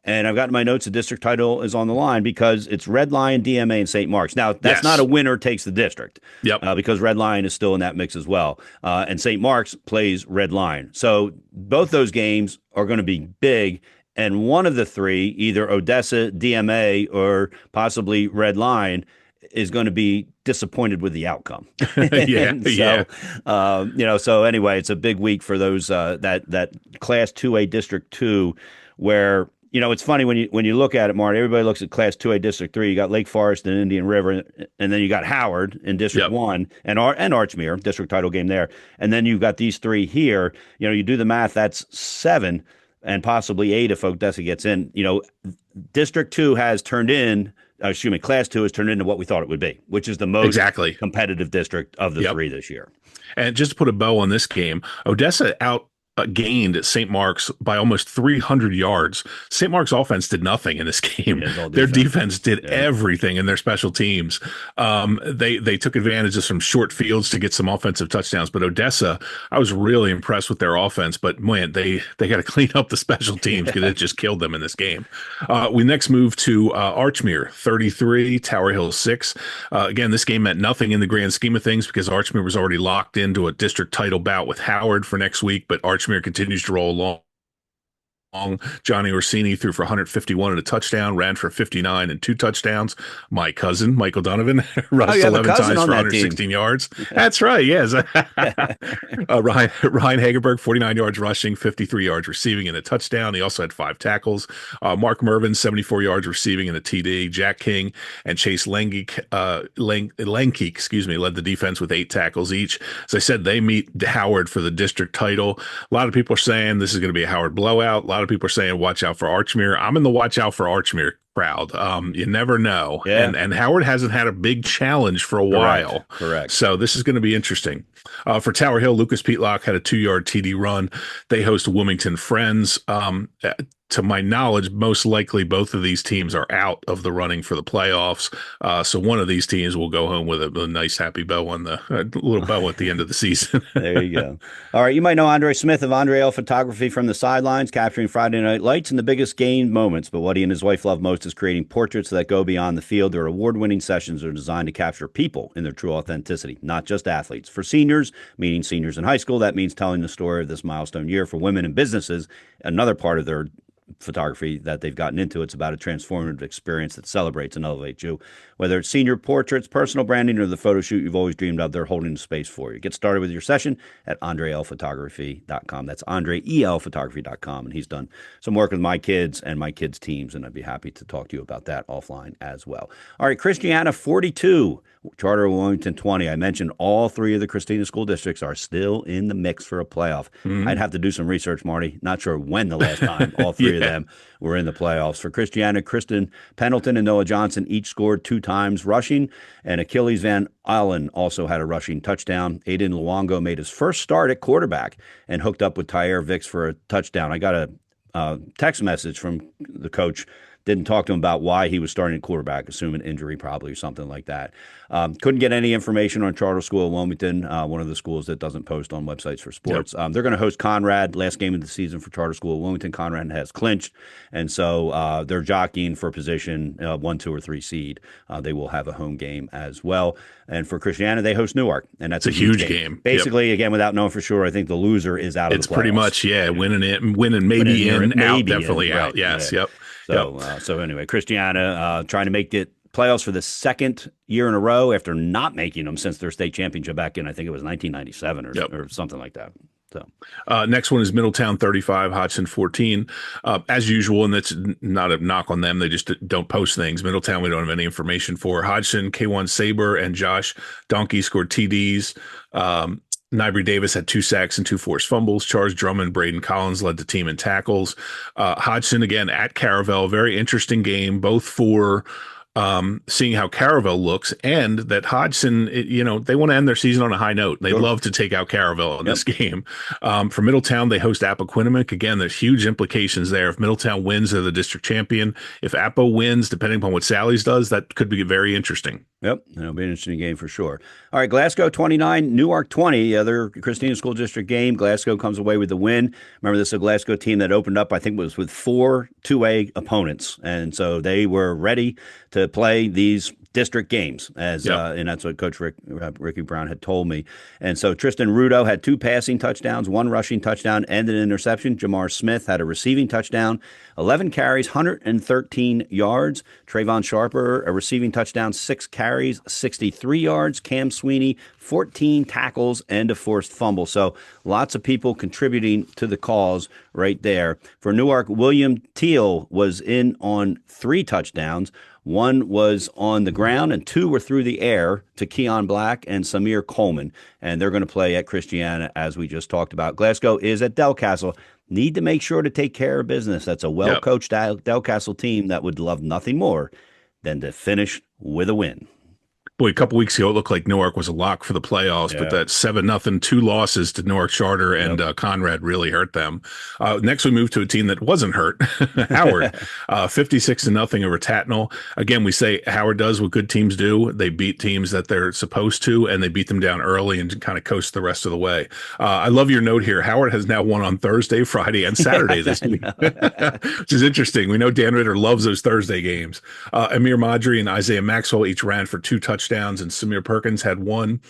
A: And I've got in my notes the district title is on the line because it's Red Lion, DMA, and St. Mark's. Now, that's not a winner takes the district.
B: Yep.
A: Because Red Lion is still in that mix as well. And St. Mark's plays Red Lion. So both those games are going to be big. And one of the 3, either Odessa, DMA, or possibly Red Lion, is going to be disappointed with the outcome. So anyway, it's a big week for those that Class 2A District 2, where it's funny when you look at it, Marty. Everybody looks at Class 2A District 3. You got Lake Forest and Indian River, and then you got Howard in District 1 and Archmere, district title game there. And then you've got these 3 here. You do the math, that's 7 and possibly 8 if Odessa gets in. District 2 has turned in, Class 2 has turned into what we thought it would be, which is the most competitive district of the 3 this year. And
B: just to put a bow on this game, Odessa gained at St. Mark's by almost 300 yards. St. Mark's offense did nothing in this game. Their defense did everything in their special teams. They took advantage of some short fields to get some offensive touchdowns. But Odessa, I was really impressed with their offense. But man, they got to clean up the special teams because it just killed them in this game. We next move to Archmere, 33, Tower Hill 6. Again, this game meant nothing in the grand scheme of things because Archmere was already locked into a district title bout with Howard for next week. But Archmere continues to roll along. Johnny Orsini threw for 151 and a touchdown, ran for 59 and 2 touchdowns. My cousin, Michael Donovan, rushed 11 times for 116 yards. That's right, yes. Ryan Hagerberg, 49 yards rushing, 53 yards receiving and a touchdown. He also had 5 tackles. Mark Mervin, 74 yards receiving and a TD. Jack King and Chase Lenke, led the defense with 8 tackles each. As I said, they meet Howard for the district title. A lot of people are saying this is going to be a Howard blowout. A lot of people are saying watch out for Archmere. I'm in the watch out for Archmere crowd. You never know. Yeah. And Howard hasn't had a big challenge for a while.
A: Correct.
B: So this is going to be interesting. For Tower Hill, Lucas Peatlock had a 2-yard TD run. They host Wilmington Friends. To my knowledge, most likely both of these teams are out of the running for the playoffs. So one of these teams will go home with a nice happy bow on a little bow at the end of the season.
A: There you go. All right. You might know Andre Smith of Andre L Photography from the sidelines, capturing Friday Night Lights and the biggest game moments. But what he and his wife love most is creating portraits that go beyond the field. Their award-winning sessions are designed to capture people in their true authenticity, not just athletes. For seniors, meaning seniors in high school, that means telling the story of this milestone year. For women and businesses, another part of their photography that they've gotten into. It's about a transformative experience that celebrates and elevates you. Whether it's senior portraits, personal branding, or the photo shoot you've always dreamed of, they're holding the space for you. Get started with your session at AndreLphotography.com. That's AndreELphotography.com. And he's done some work with my kids and my kids' teams, and I'd be happy to talk to you about that offline as well. All right, Christiana 42, Charter of Wilmington 20. I mentioned all 3 of the Christina school districts are still in the mix for a playoff. I'd have to do some research, Marty. Not sure when the last time all 3 of them were in the playoffs. For Christiana, Kristen Pendleton and Noah Johnson each scored 2 times rushing, and Achilles Van Allen also had a rushing touchdown. Aiden Luongo made his first start at quarterback and hooked up with Tyre Vicks for a touchdown. I got a text message from the coach Didn't talk to him about why he was starting at quarterback, assuming injury probably or something like that. Couldn't get any information on Charter School of Wilmington, one of the schools that doesn't post on websites for sports.
B: Yep.
A: They're going to host Conrad, last game of the season for Charter School of Wilmington. Conrad has clinched, and so they're jockeying for position 1, 2, or 3 seed. They will have a home game as well. And for Christiana, they host Newark, and that's
B: a huge game.
A: Basically, again, without knowing for sure, I think the loser is out of the playoffs.
B: It's pretty much, winning maybe in, out, definitely out. Yes, yep.
A: So anyway, Christiana trying to make it playoffs for the second year in a row after not making them since their state championship back in, I think it was 1997 or something like that. So
B: next one is Middletown 35, Hodgson 14. As usual, and that's not a knock on them. They just don't post things. Middletown, we don't have any information for. Hodgson, K1 Saber, and Josh Donkey scored TDs. Nybree Davis had 2 sacks and 2 forced fumbles. Charles Drummond, Braden Collins led the team in tackles. Hodgson, again, at Caravel, very interesting game, both for seeing how Caravel looks and that Hodgson, they want to end their season on a high note. They'd love to take out Caravel in this game. For Middletown, they host Appoquinimink. Again, there's huge implications there. If Middletown wins, they're the district champion. If Appo wins, depending upon what Sally's does, that could be very interesting.
A: Yep, it'll be an interesting game for sure. All right, Glasgow 29, Newark 20, the other Christina School District game. Glasgow comes away with the win. Remember, this is a Glasgow team that opened up, I think it was with 4 2A opponents, and so they were ready to play these district games, and that's what Coach Ricky Brown had told me. And so Tristan Rudo had 2 passing touchdowns, 1 rushing touchdown, and an interception. Jamar Smith had a receiving touchdown, 11 carries, 113 yards. Trayvon Sharper, a receiving touchdown, 6 carries, 63 yards. Cam Sweeney, 14 tackles and a forced fumble. So lots of people contributing to the cause right there. For Newark, William Teal was in on 3 touchdowns. 1 was on the ground and 2 were through the air to Keon Black and Samir Coleman. And they're going to play at Christiana, as we just talked about. Glasgow is at Delcastle. Need to make sure to take care of business. That's a well-coached Delcastle team that would love nothing more than to finish with a win.
B: Boy, a couple weeks ago, it looked like Newark was a lock for the playoffs, but that 7-0, 2 losses to Newark Charter and Conrad really hurt them. Next, we move to a team that wasn't hurt, Howard, 56-0 over Tatnall. Again, we say Howard does what good teams do. They beat teams that they're supposed to, and they beat them down early and kind of coast the rest of the way. I love your note here. Howard has now won on Thursday, Friday, and Saturday this week, which is interesting. We know Dan Ritter loves those Thursday games. Amir Madri and Isaiah Maxwell each ran for 2 touchdowns, and Samir Perkins had 1.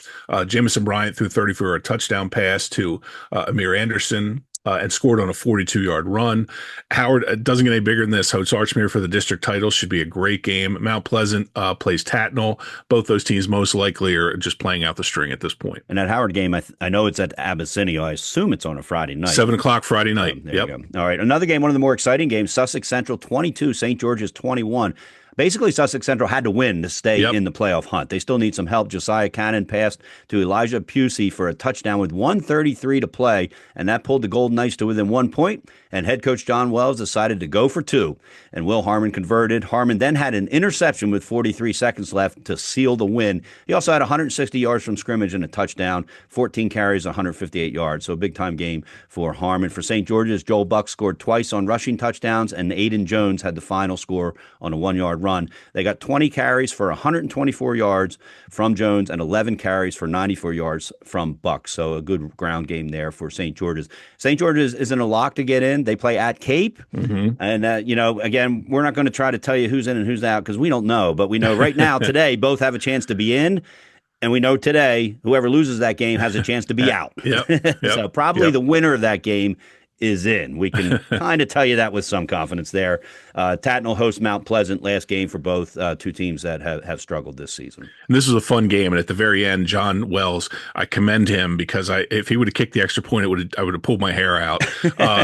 B: Jamison Bryant threw 30 for a touchdown pass to Amir Anderson and scored on a 42-yard run. Howard doesn't get any bigger than this. Hosts Archmere for the district title. Should be a great game. Mount Pleasant plays Tatnall. Both those teams most likely are just playing out the string at this point.
A: And that Howard game, I know it's at Abyssinia. I assume it's on a Friday night.
B: 7 o'clock Friday night.
A: There you go. All right, another game, one of the more exciting games, Sussex Central 22, St. George's 21. Basically, Sussex Central had to win to stay in the playoff hunt. They still need some help. Josiah Cannon passed to Elijah Pusey for a touchdown with 1:33 to play, and that pulled the Golden Knights to within 1 point. And head coach John Wells decided to go for 2, and Will Harmon converted. Harmon then had an interception with 43 seconds left to seal the win. He also had 160 yards from scrimmage and a touchdown, 14 carries, 158 yards. So a big-time game for Harmon. For St. George's, Joel Buck scored twice on rushing touchdowns, and Aiden Jones had the final score on a 1-yard run. They got 20 carries for 124 yards from Jones and 11 carries for 94 yards from Buck. So a good ground game there for St. George's. St. George's isn't a lock to get in. They play at Cape. And, again, we're not going to try to tell you who's in and who's out because we don't know. But we know right now, today, both have a chance to be in. And we know today, whoever loses that game has a chance to be out. So probably the winner of that game is in. We can kind of tell you that with some confidence there. Tatnall hosts Mount Pleasant, last game for both 2 teams that have struggled this season.
B: And this was a fun game, and at the very end, John Wells, I commend him because if he would have kicked the extra point, I would have pulled my hair out.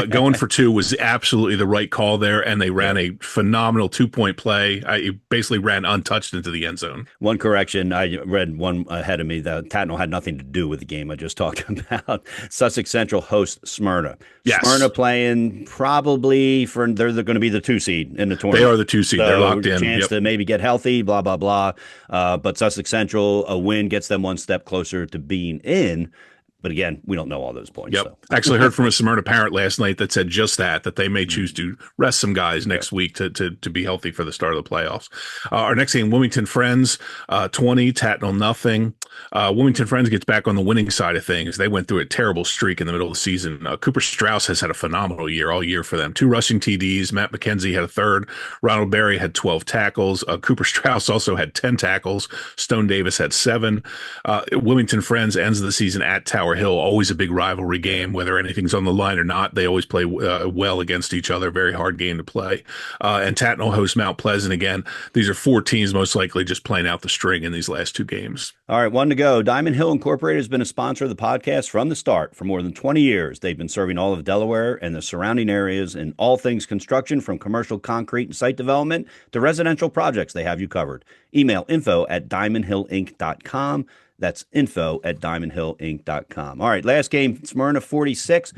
B: Going for 2 was absolutely the right call there, and they ran a phenomenal 2-point play. He basically ran untouched into the end zone.
A: One correction, I read one ahead of me that Tatnall had nothing to do with the game I just talked about. Sussex Central hosts Smyrna. Smyrna playing probably they're going to be the 2 seed in the tournament.
B: They are the 2 seed. They're locked in.
A: Chance to maybe get healthy, blah, blah, blah. But Sussex Central, a win gets them 1 step closer to being in. But again, we don't know all those points.
B: Yep.
A: So
B: Actually heard from a Smyrna parent last night that said just that they may choose to rest some guys next week to be healthy for the start of the playoffs. Our next game, Wilmington Friends, 20, Tatnall nothing. Wilmington Friends gets back on the winning side of things. They went through a terrible streak in the middle of the season. Cooper Strauss has had a phenomenal year all year for them. 2 rushing TDs. Matt McKenzie had a third. Ronald Berry had 12 tackles. Cooper Strauss also had 10 tackles. Stone Davis had 7. Wilmington Friends ends the season at Tower Hill. Always a big rivalry game, whether anything's on the line or not. They always play well against each other. Very hard game to play. And Tatnall hosts Mount Pleasant again. These are 4 teams most likely just playing out the string in these last 2 games.
A: All right, one to go. Diamond Hill Incorporated has been a sponsor of the podcast from the start. For more than 20 years, they've been serving all of Delaware and the surrounding areas in all things construction, from commercial concrete and site development to residential projects. They have you covered. Email info@diamondhillinc.com. That's info@diamondhillinc.com. All right, last game, Smyrna 46.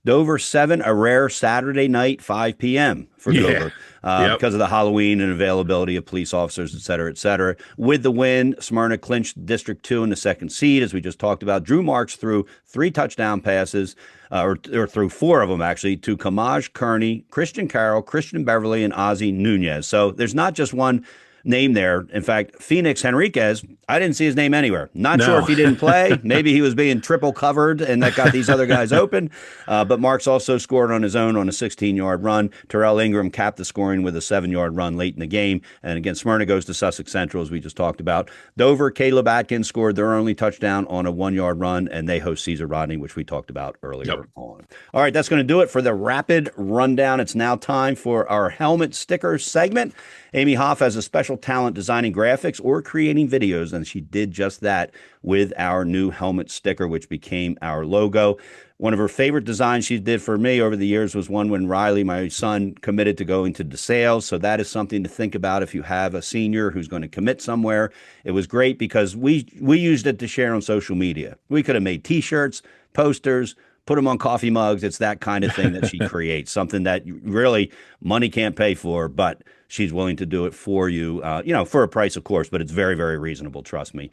A: Dover 7, a rare Saturday night, 5 p.m. for Dover because of the Halloween and availability of police officers, et cetera, et cetera. With the win, Smyrna clinched District 2 in the 2nd seed, as we just talked about. Drew Marks threw 3 touchdown passes, or through 4 of them, actually, to Kamaj Kearney, Christian Carroll, Christian Beverly, and Ozzie Nunez. So there's not just one name there. In fact, Phoenix Henriquez, I didn't see his name anywhere. Not sure if he didn't play. Maybe he was being triple covered and that got these other guys open. But Marks also scored on his own on a 16-yard run. Terrell Ingram capped the scoring with a 7-yard run late in the game. And again, Smyrna goes to Sussex Central, as we just talked about. Dover, Caleb Atkins scored their only touchdown on a 1-yard run, and they host Cesar Rodney, which we talked about earlier on. All right, that's going to do it for the rapid rundown. It's now time for our helmet sticker segment. Amy Hoff has a special talent designing graphics or creating videos, and she did just that with our new helmet sticker, which became our logo. One of her favorite designs she did for me over the years was one when Riley, my son, committed to going to DeSales. So that is something to think about if you have a senior who's going to commit somewhere. It was great because we used it to share on social media. We could have made T-shirts, posters, put them on coffee mugs. It's that kind of thing that she creates, something that really money can't pay for, but she's willing to do it for you, for a price, of course, but it's very, very reasonable. Trust me.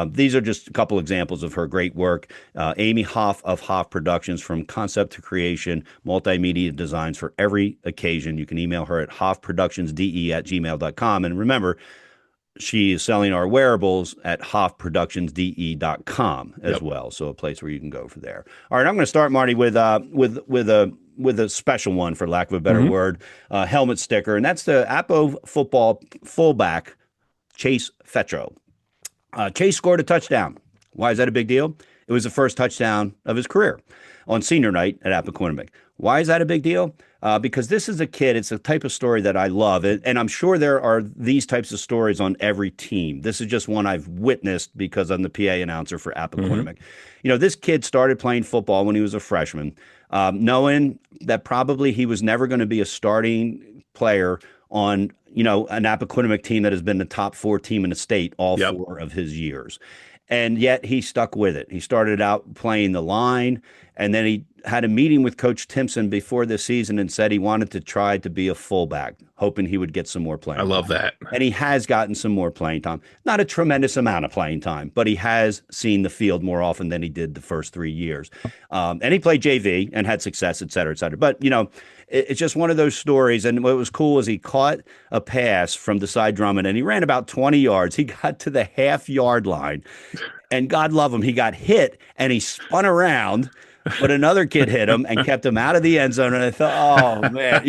A: These are just a couple examples of her great work. Amy Hoff of Hoff Productions, from concept to creation, multimedia designs for every occasion. You can email her at hoffproductionsde@gmail.com. And remember, she is selling our wearables at hoffproductionsde.com as well. So a place where you can go for there. All right, I'm going to start, Marty, with a special one, for lack of a better word, helmet sticker, and that's the Apo football fullback, Chase Fetro. Chase scored a touchdown. Why is that a big deal? It was the first touchdown of his career on senior night at Appoquinimink. Why is that a big deal? Because this is a kid, it's a type of story that I love. And I'm sure there are these types of stories on every team. This is just one I've witnessed because I'm the PA announcer for Appoquinimink. This kid started playing football when he was a freshman, knowing that probably he was never going to be a starting player on, an Appoquinimink team that has been the top 4 team in the state all 4 of his years. And yet he stuck with it. He started out playing the line, and then he had a meeting with Coach Timpson before the season and said he wanted to try to be a fullback, hoping he would get some more playing time.
B: I love that.
A: And he has gotten some more playing time. Not a tremendous amount of playing time, but he has seen the field more often than he did the first 3 years. And he played JV and had success, et cetera, et cetera. But, it's just one of those stories. And what was cool is he caught a pass from Desai Drummond, and he ran about 20 yards. He got to the half-yard line, and God love him, he got hit, and he spun around, but another kid hit him and kept him out of the end zone. And I thought, oh, man,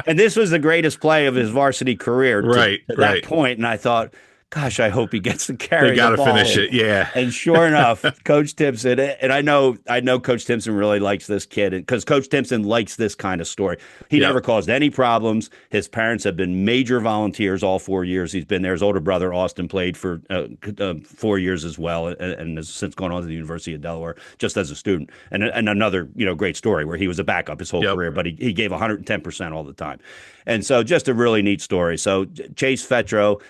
A: and this was the greatest play of his varsity career to that point. And I thought, gosh, I hope he gets to carry
B: the ball. They got to finish it,
A: And sure enough, Coach Timpson, and I know Coach Timpson really likes this kid, because Coach Timpson likes this kind of story. He never caused any problems. His parents have been major volunteers all 4 years he's been there. His older brother, Austin, played for 4 years as well, and has since gone on to the University of Delaware just as a student. And another, great story where he was a backup his whole career, but he gave 110% all the time. And so just a really neat story. So Chase Fetro,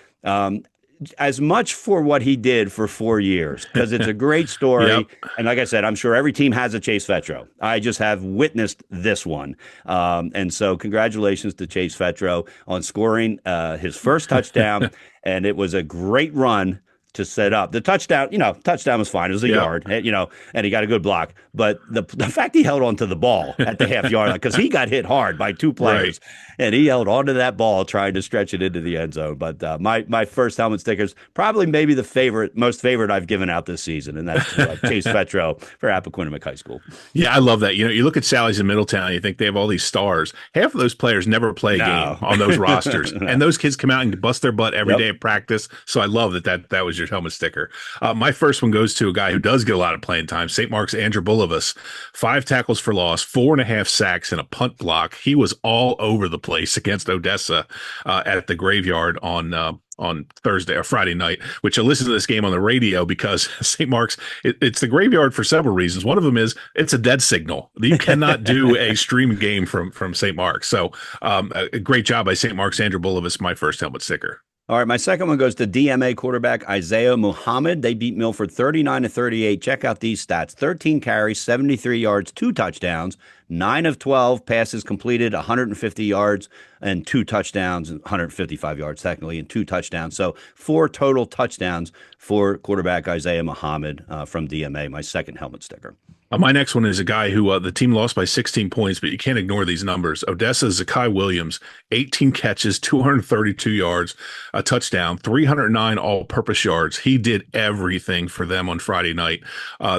A: as much for what he did for 4 years, because it's a great story. And like I said, I'm sure every team has a Chase Fetro. I just have witnessed this one. And so congratulations to Chase Fetro on scoring his first touchdown. And it was a great run to set up. The touchdown, touchdown was fine. It was a yard, and he got a good block. But the fact he held on to the ball at the half yard line, because he got hit hard by two players, and he held onto that ball trying to stretch it into the end zone. But my first helmet stickers, probably maybe the most favorite I've given out this season, and that's Chase Fetro for Appoquinimink High School.
B: Yeah, I love that. You look at Sally's in Middletown, you think they have all these stars. Half of those players never play a game on those rosters, and those kids come out and bust their butt every day at practice. So I love that was your helmet sticker. My first one goes to a guy who does get a lot of playing time, St. Mark's Andrew Bulovas. 5 tackles for loss, 4.5 sacks, and a punt block. He was all over the place against Odessa at the Graveyard on Thursday or Friday night, which I listened to this game on the radio because St. Mark's, it's the Graveyard for several reasons. One of them is it's a dead signal. You cannot do a stream game from St. Mark's. So a great job by St. Mark's Andrew Bulovas, my first helmet sticker.
A: All right, my second one goes to DMA quarterback Isaiah Muhammad. They beat Milford 39-38. Check out these stats. 13 carries, 73 yards, 2 touchdowns, 9 of 12 passes completed, 150 yards and 2 touchdowns, 155 yards technically, and 2 touchdowns. So 4 total touchdowns for quarterback Isaiah Muhammad from DMA, my second helmet sticker.
B: My next one is a guy who the team lost by 16 points, but you can't ignore these numbers. Odessa's Zakai Williams, 18 catches, 232 yards, a touchdown, 309 all-purpose yards. He did everything for them on Friday night.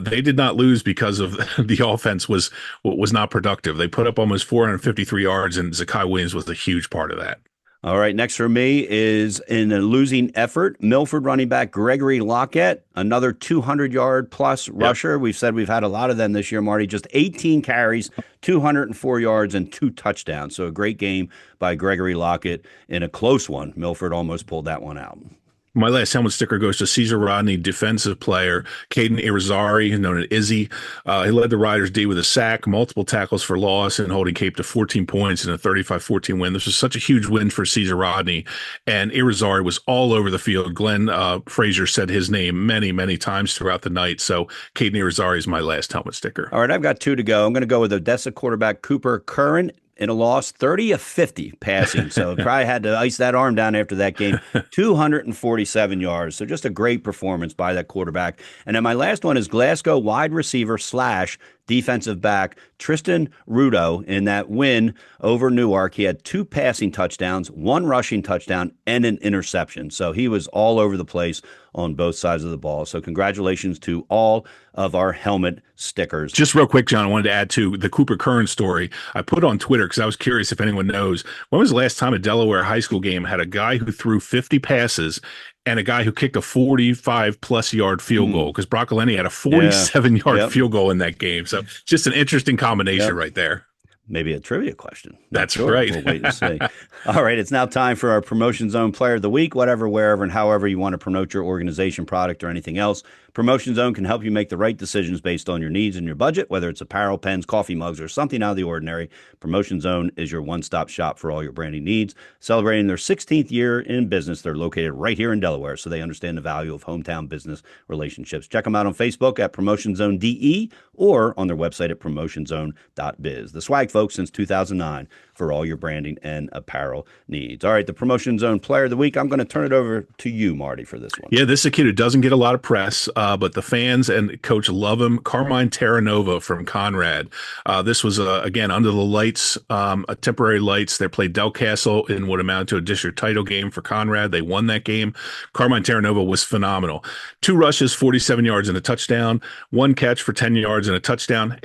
B: They did not lose because of the offense was not productive. They put up almost 453 yards, and Zakai Williams was a huge part of that.
A: All right, next for me is in a losing effort, Milford running back Gregory Lockett, another 200-yard plus rusher. We've said we've had a lot of them this year, Marty. Just 18 carries, 204 yards, and 2 touchdowns. So a great game by Gregory Lockett in a close one. Milford almost pulled that one out.
B: My last helmet sticker goes to Caesar Rodney, defensive player, Caden Irizarry, known as Izzy. He led the Riders D with a sack, multiple tackles for loss, and holding Cape to 14 points in a 35-14 win. This was such a huge win for Caesar Rodney, and Irizarry was all over the field. Glenn Frazier said his name many, many times throughout the night, so Caden Irizarry is my last helmet sticker.
A: All right, I've got 2 to go. I'm going to go with Odessa quarterback Cooper Curran. In a loss, 30 of 50 passing. So probably had to ice that arm down after that game. 247 yards. So just a great performance by that quarterback. And then my last one is Glasgow wide receiver / defensive back Tristan Rudo in that win over Newark. He had 2 passing touchdowns, 1 rushing touchdown, and an interception. So he was all over the place on both sides of the ball. So congratulations to all of our helmet stickers.
B: Just real quick, John, I wanted to add to the Cooper Curran story. I put on Twitter because I was curious if anyone knows. When was the last time a Delaware High School game had a guy who threw 50 passes and a guy who kicked a 45-plus yard field goal? Because Broccolini had a 47-yard field goal in that game. So just an interesting combination right there.
A: Maybe a trivia question.
B: That's right.
A: We'll wait and see. All right, it's now time for our Promotion Zone Player of the Week. Whatever, wherever, and however you want to promote your organization, product, or anything else, Promotion Zone can help you make the right decisions based on your needs and your budget, whether it's apparel, pens, coffee mugs, or something out of the ordinary. Promotion Zone is your one-stop shop for all your branding needs. Celebrating their 16th year in business, they're located right here in Delaware, so they understand the value of hometown business relationships. Check them out on Facebook at Promotion Zone DE or on their website at promotionzone.biz. The swag folks since 2009 for all your branding and apparel needs. All right, the Promotion Zone Player of the Week. I'm going to turn it over to you, Marty, for this one.
B: Yeah, this is a kid who doesn't get a lot of press, but the fans and coach love him. Carmine Terranova from Conrad. This was, again, under the lights, temporary lights. They played Del Castle in what amounted to a district title game for Conrad. They won that game. Carmine Terranova was phenomenal. 2 rushes, 47 yards and a touchdown. 1 catch for 10 yards and a touchdown.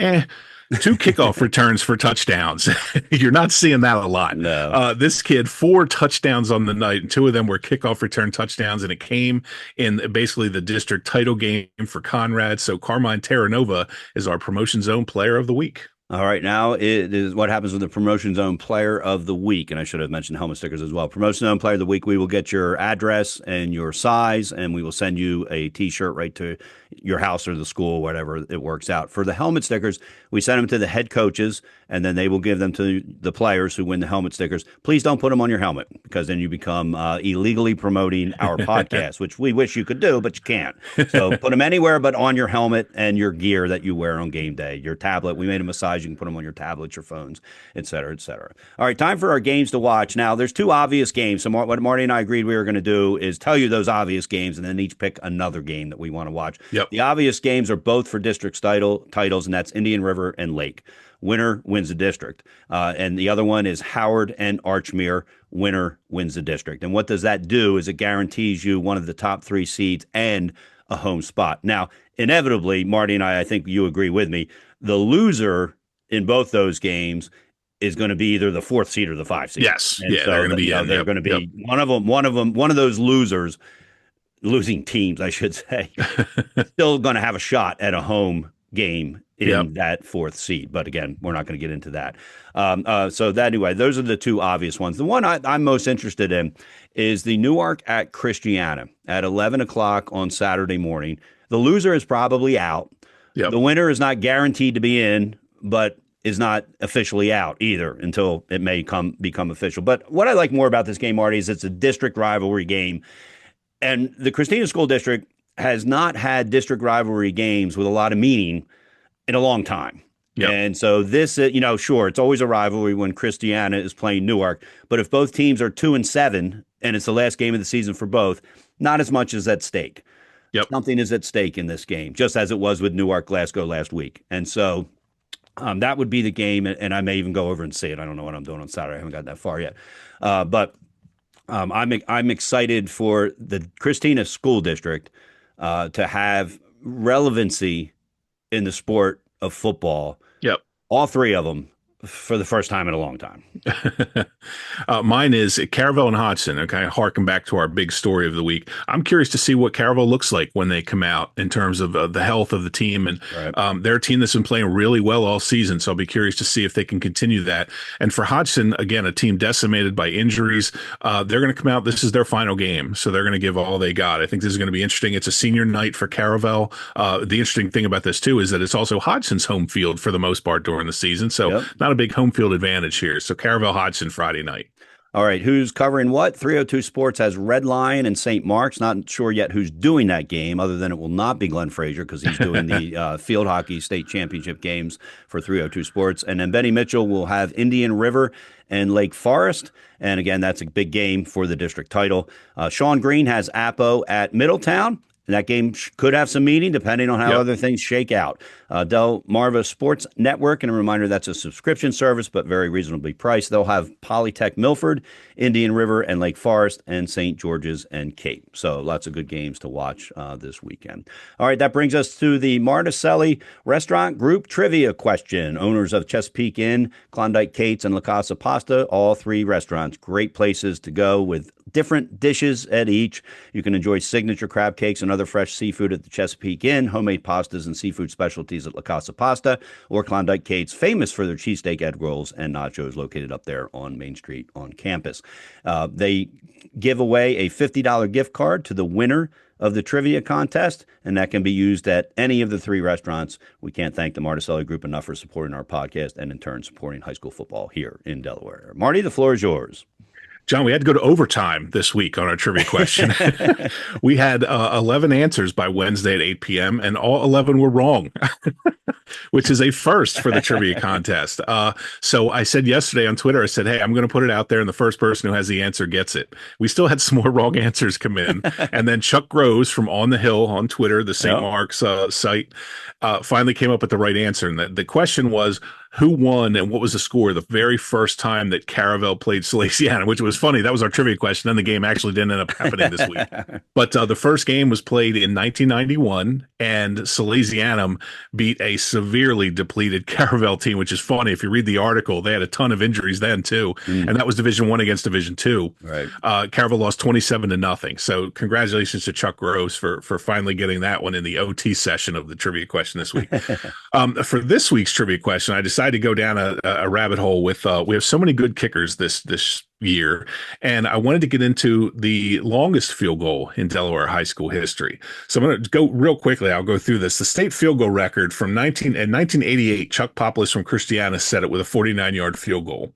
B: 2 kickoff returns for touchdowns. You're not seeing that a lot.
A: No.
B: This kid, 4 touchdowns on the night, and 2 of them were kickoff return touchdowns, and it came in basically the district title game for Conrad. So Carmine Terranova is our Promotion Zone Player of the Week.
A: All right, now it is what happens with the Promotion Zone Player of the Week. And I should have mentioned helmet stickers as well. Promotion Zone Player of the Week, we will get your address and your size, and we will send you a T-shirt right to your house or the school, whatever it works out. For the helmet stickers, we send them to the head coaches, and then they will give them to the players who win the helmet stickers. Please don't put them on your helmet, because then you become illegally promoting our podcast, which we wish you could do, but you can't. So put them anywhere but on your helmet and your gear that you wear on game day. Your tablet, we made a massage device. You can put them on your tablets, your phones, et cetera, et cetera. All right, time for our games to watch. Now, there's two obvious games. So what Marty and I agreed we were going to do is tell you those obvious games and then each pick another game that we want to watch.
B: Yep.
A: The obvious games are both for districts titles, and that's Indian River and Lake. Winner wins the district. And the other one is Howard and Archmere. Winner wins the district. And what does that do is it guarantees you one of the top 3 seeds and a home spot. Now, inevitably, Marty and I think you agree with me, the loser in both those games is going to be either the 4th seed or the 5th seed.
B: Yes.
A: And
B: yeah,
A: so
B: they're going to be
A: they're going to be one of those losing teams, I should say, still going to have a shot at a home game in that 4th seed. But again, we're not going to get into that. So that anyway, those are the two obvious ones. The one I'm most interested in is the Newark at Christiana at 11 o'clock on Saturday morning. The loser is probably out.
B: Yep.
A: The winner is not guaranteed to be in, but is not officially out either until it may become official. But what I like more about this game, Marty, is it's a district rivalry game. And the Christina School District has not had district rivalry games with a lot of meaning in a long time.
B: Yep.
A: And so this, sure, it's always a rivalry when Christiana is playing Newark. But if both teams are 2-7 and it's the last game of the season for both, not as much is at stake.
B: Yep.
A: Something is at stake in this game, just as it was with Newark Glasgow last week. And so that would be the game. And I may even go over and see it. I don't know what I'm doing on Saturday. I haven't got that far yet. But I'm excited for the Christina School District to have relevancy in the sport of football.
B: Yep.
A: All 3 of them for the first time in a long time.
B: Mine is Caravel and Hodgson. Okay, harken back to our big story of the week. I'm curious to see what Caravel looks like when they come out in terms of the health of the team. And
A: right.
B: They're a team that's been playing really well all season. So I'll be curious to see if they can continue that. And for Hodgson, again, a team decimated by injuries. They're going to come out. This is their final game. So they're going to give all they got. I think this is going to be interesting. It's a senior night for Caravel. The interesting thing about this, too, is that it's also Hodgson's home field for the most part during the season. So not a big home field advantage here. So Caravel Hodgson Friday night.
A: All right, who's covering what? 302 Sports has Red Lion and St. Mark's. Not sure yet who's doing that game, other than it will not be Glenn Frazier because he's doing the field hockey state championship games for 302 Sports. And then Benny Mitchell will have Indian River and Lake Forest. And again, that's a big game for the district title. Sean Green has Appo at Middletown. And that game could have some meaning depending on how other things shake out. Delmarva Sports Network, and a reminder that's a subscription service, but very reasonably priced. They'll have Polytech Milford, Indian River, and Lake Forest, and St. George's and Cape. So lots of good games to watch this weekend. All right, that brings us to the Marticelli Restaurant Group Trivia question. Owners of Chesapeake Inn, Klondike Kate's, and La Casa Pasta, all 3 restaurants. Great places to go with different dishes at each. You can enjoy signature crab cakes and other fresh seafood at the Chesapeake Inn, homemade pastas and seafood specialties at La Casa Pasta, or Klondike Kate's, famous for their cheesesteak egg rolls and nachos, located up there on Main Street on campus. They give away a $50 gift card to the winner of the trivia contest, and that can be used at any of the 3 restaurants. We can't thank the Marticelli Group enough for supporting our podcast and in turn supporting high school football here in Delaware. Marty, the floor is yours.
B: John, we had to go to overtime this week on our trivia question. We had 11 answers by Wednesday at 8 p.m., and all 11 were wrong, which is a first for the trivia contest. So I said yesterday on Twitter, I said, hey, I'm going to put it out there, and the first person who has the answer gets it. We still had some more wrong answers come in. And then Chuck Groves from On the Hill on Twitter, the St. Mark's site, finally came up with the right answer. And the question was, who won and what was the score the very first time that Caravel played Salesianum, which was funny. That was our trivia question. Then the game actually didn't end up happening this week. But the first game was played in 1991, and Salesianum beat a severely depleted Caravel team, which is funny. If you read the article, they had a ton of injuries then, too. And that was Division I against Division II. Right. Caravel lost 27-0. So congratulations to Chuck Groves for finally getting that one in the OT session of the trivia question this week. For this week's trivia question, I decided to go down a rabbit hole with we have so many good kickers this year, and I wanted to get into the longest field goal in Delaware high school history. So I'm going to go real quickly. I'll go through this. The state field goal record from 1988, Chuck Populus from Christiana set it with a 49-yard field goal.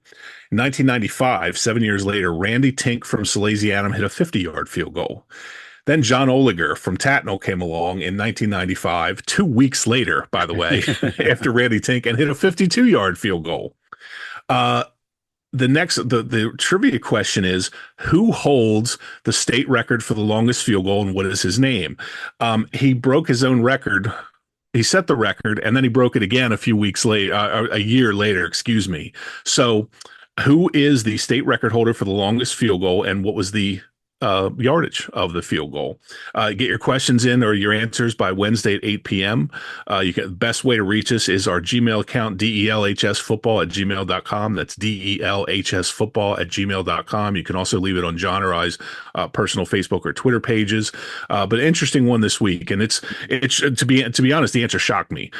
B: In 1995, 7 years later, Randy Tink from Salesianum hit a 50-yard field goal. Then John Oliger from Tatnall came along in 1995, 2 weeks later, by the way, after Randy Tink, and hit a 52-yard field goal. Uh, the trivia question is, who holds the state record for the longest field goal, and what is his name? He broke his own record. He set the record, and then he broke it again a year later, excuse me. So who is the state record holder for the longest field goal, and what was the yardage of the field goal? Get your questions in or your answers by Wednesday at 8 p.m. The best way to reach us is our Gmail account, delhsfootball@gmail.com. That's delhsfootball@gmail.com. You can also leave it on John or I's personal Facebook or Twitter pages. But interesting one this week, and it's to be honest, the answer shocked me.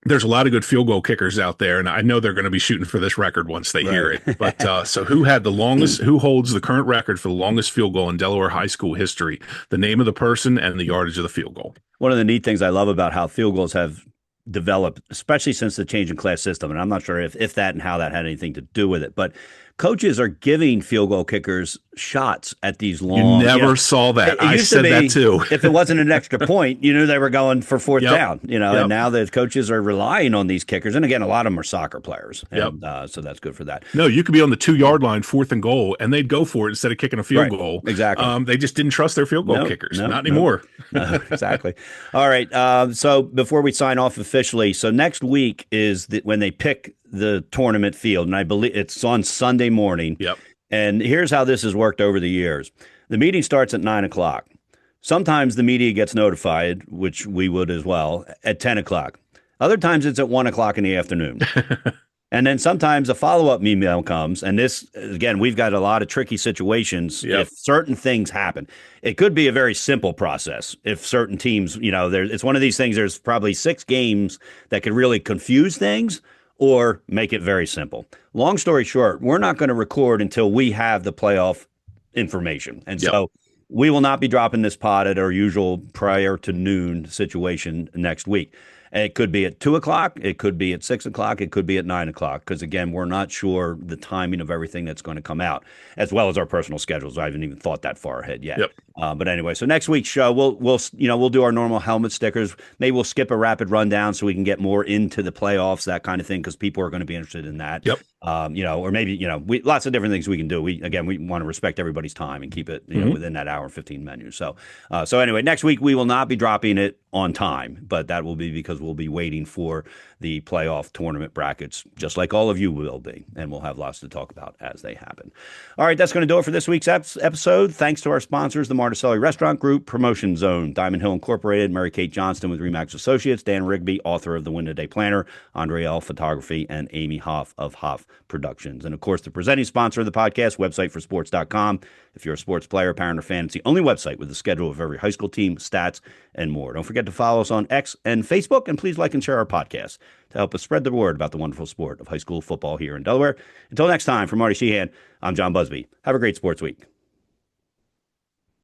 B: There's a lot of good field goal kickers out there, and I know they're going to be shooting for this record once they hear it. But so who holds the current record for the longest field goal in Delaware High School history? The name of the person and the yardage of the field goal.
A: One of the neat things I love about how field goals have developed, especially since the change in class system, and I'm not sure if that and how that had anything to do with it, but coaches are giving field goal kickers shots at these long.
B: You never saw that. I said that too.
A: If it wasn't an extra point, you knew they were going for fourth down. And now the coaches are relying on these kickers, and again, a lot of them are soccer players, and so that's good for that.
B: No, you could be on the 2-yard line, 4th and goal, and they'd go for it instead of kicking a field goal.
A: Exactly.
B: They just didn't trust their field goal kickers. Not anymore.
A: Exactly. All right. So before we sign off officially, so next week is when they pick the tournament field, and I believe it's on Sunday morning.
B: Yep.
A: And here's how this has worked over the years. The meeting starts at 9 o'clock. Sometimes the media gets notified, which we would as well, at 10 o'clock. Other times it's at 1 o'clock in the afternoon. And then sometimes a follow-up email comes, and this, again, we've got a lot of tricky situations if certain things happen. It could be a very simple process if certain teams, it's one of these things, there's probably 6 games that could really confuse things or make it very simple. Long story short, we're not going to record until we have the playoff information. And so we will not be dropping this pod at our usual prior to noon situation next week. And it could be at 2 o'clock. It could be at 6 o'clock. It could be at 9 o'clock. Because, again, we're not sure the timing of everything that's going to come out, as well as our personal schedules. I haven't even thought that far ahead yet. But anyway, so next week's show, we'll do our normal helmet stickers. Maybe we'll skip a rapid rundown so we can get more into the playoffs, that kind of thing, because people are going to be interested in that. Or maybe, lots of different things we can do. We want to respect everybody's time and keep it within that hour and 15 menu. So anyway, next week we will not be dropping it on time, but that will be because we'll be waiting for the playoff tournament brackets, just like all of you will be, and we'll have lots to talk about as they happen. All right, that's going to do it for this week's episode. Thanks to our sponsors, the Marticelli Restaurant Group, Promotion Zone, Diamond Hill Incorporated, Mary Kate Johnston with Remax Associates, Dan Rigby, author of The Win Today Planner, Andre L. Photography, and Amy Hoff of Hoff Productions. And of course, the presenting sponsor of the podcast, websiteforsports.com. If you're a sports player, parent, or fan, it's the only website with a schedule of every high school team, stats, and more. Don't forget to follow us on X and Facebook, and please like and share our podcast to help us spread the word about the wonderful sport of high school football here in Delaware. Until next time, for Marty Sheehan, I'm John Buzby. Have a great sports week.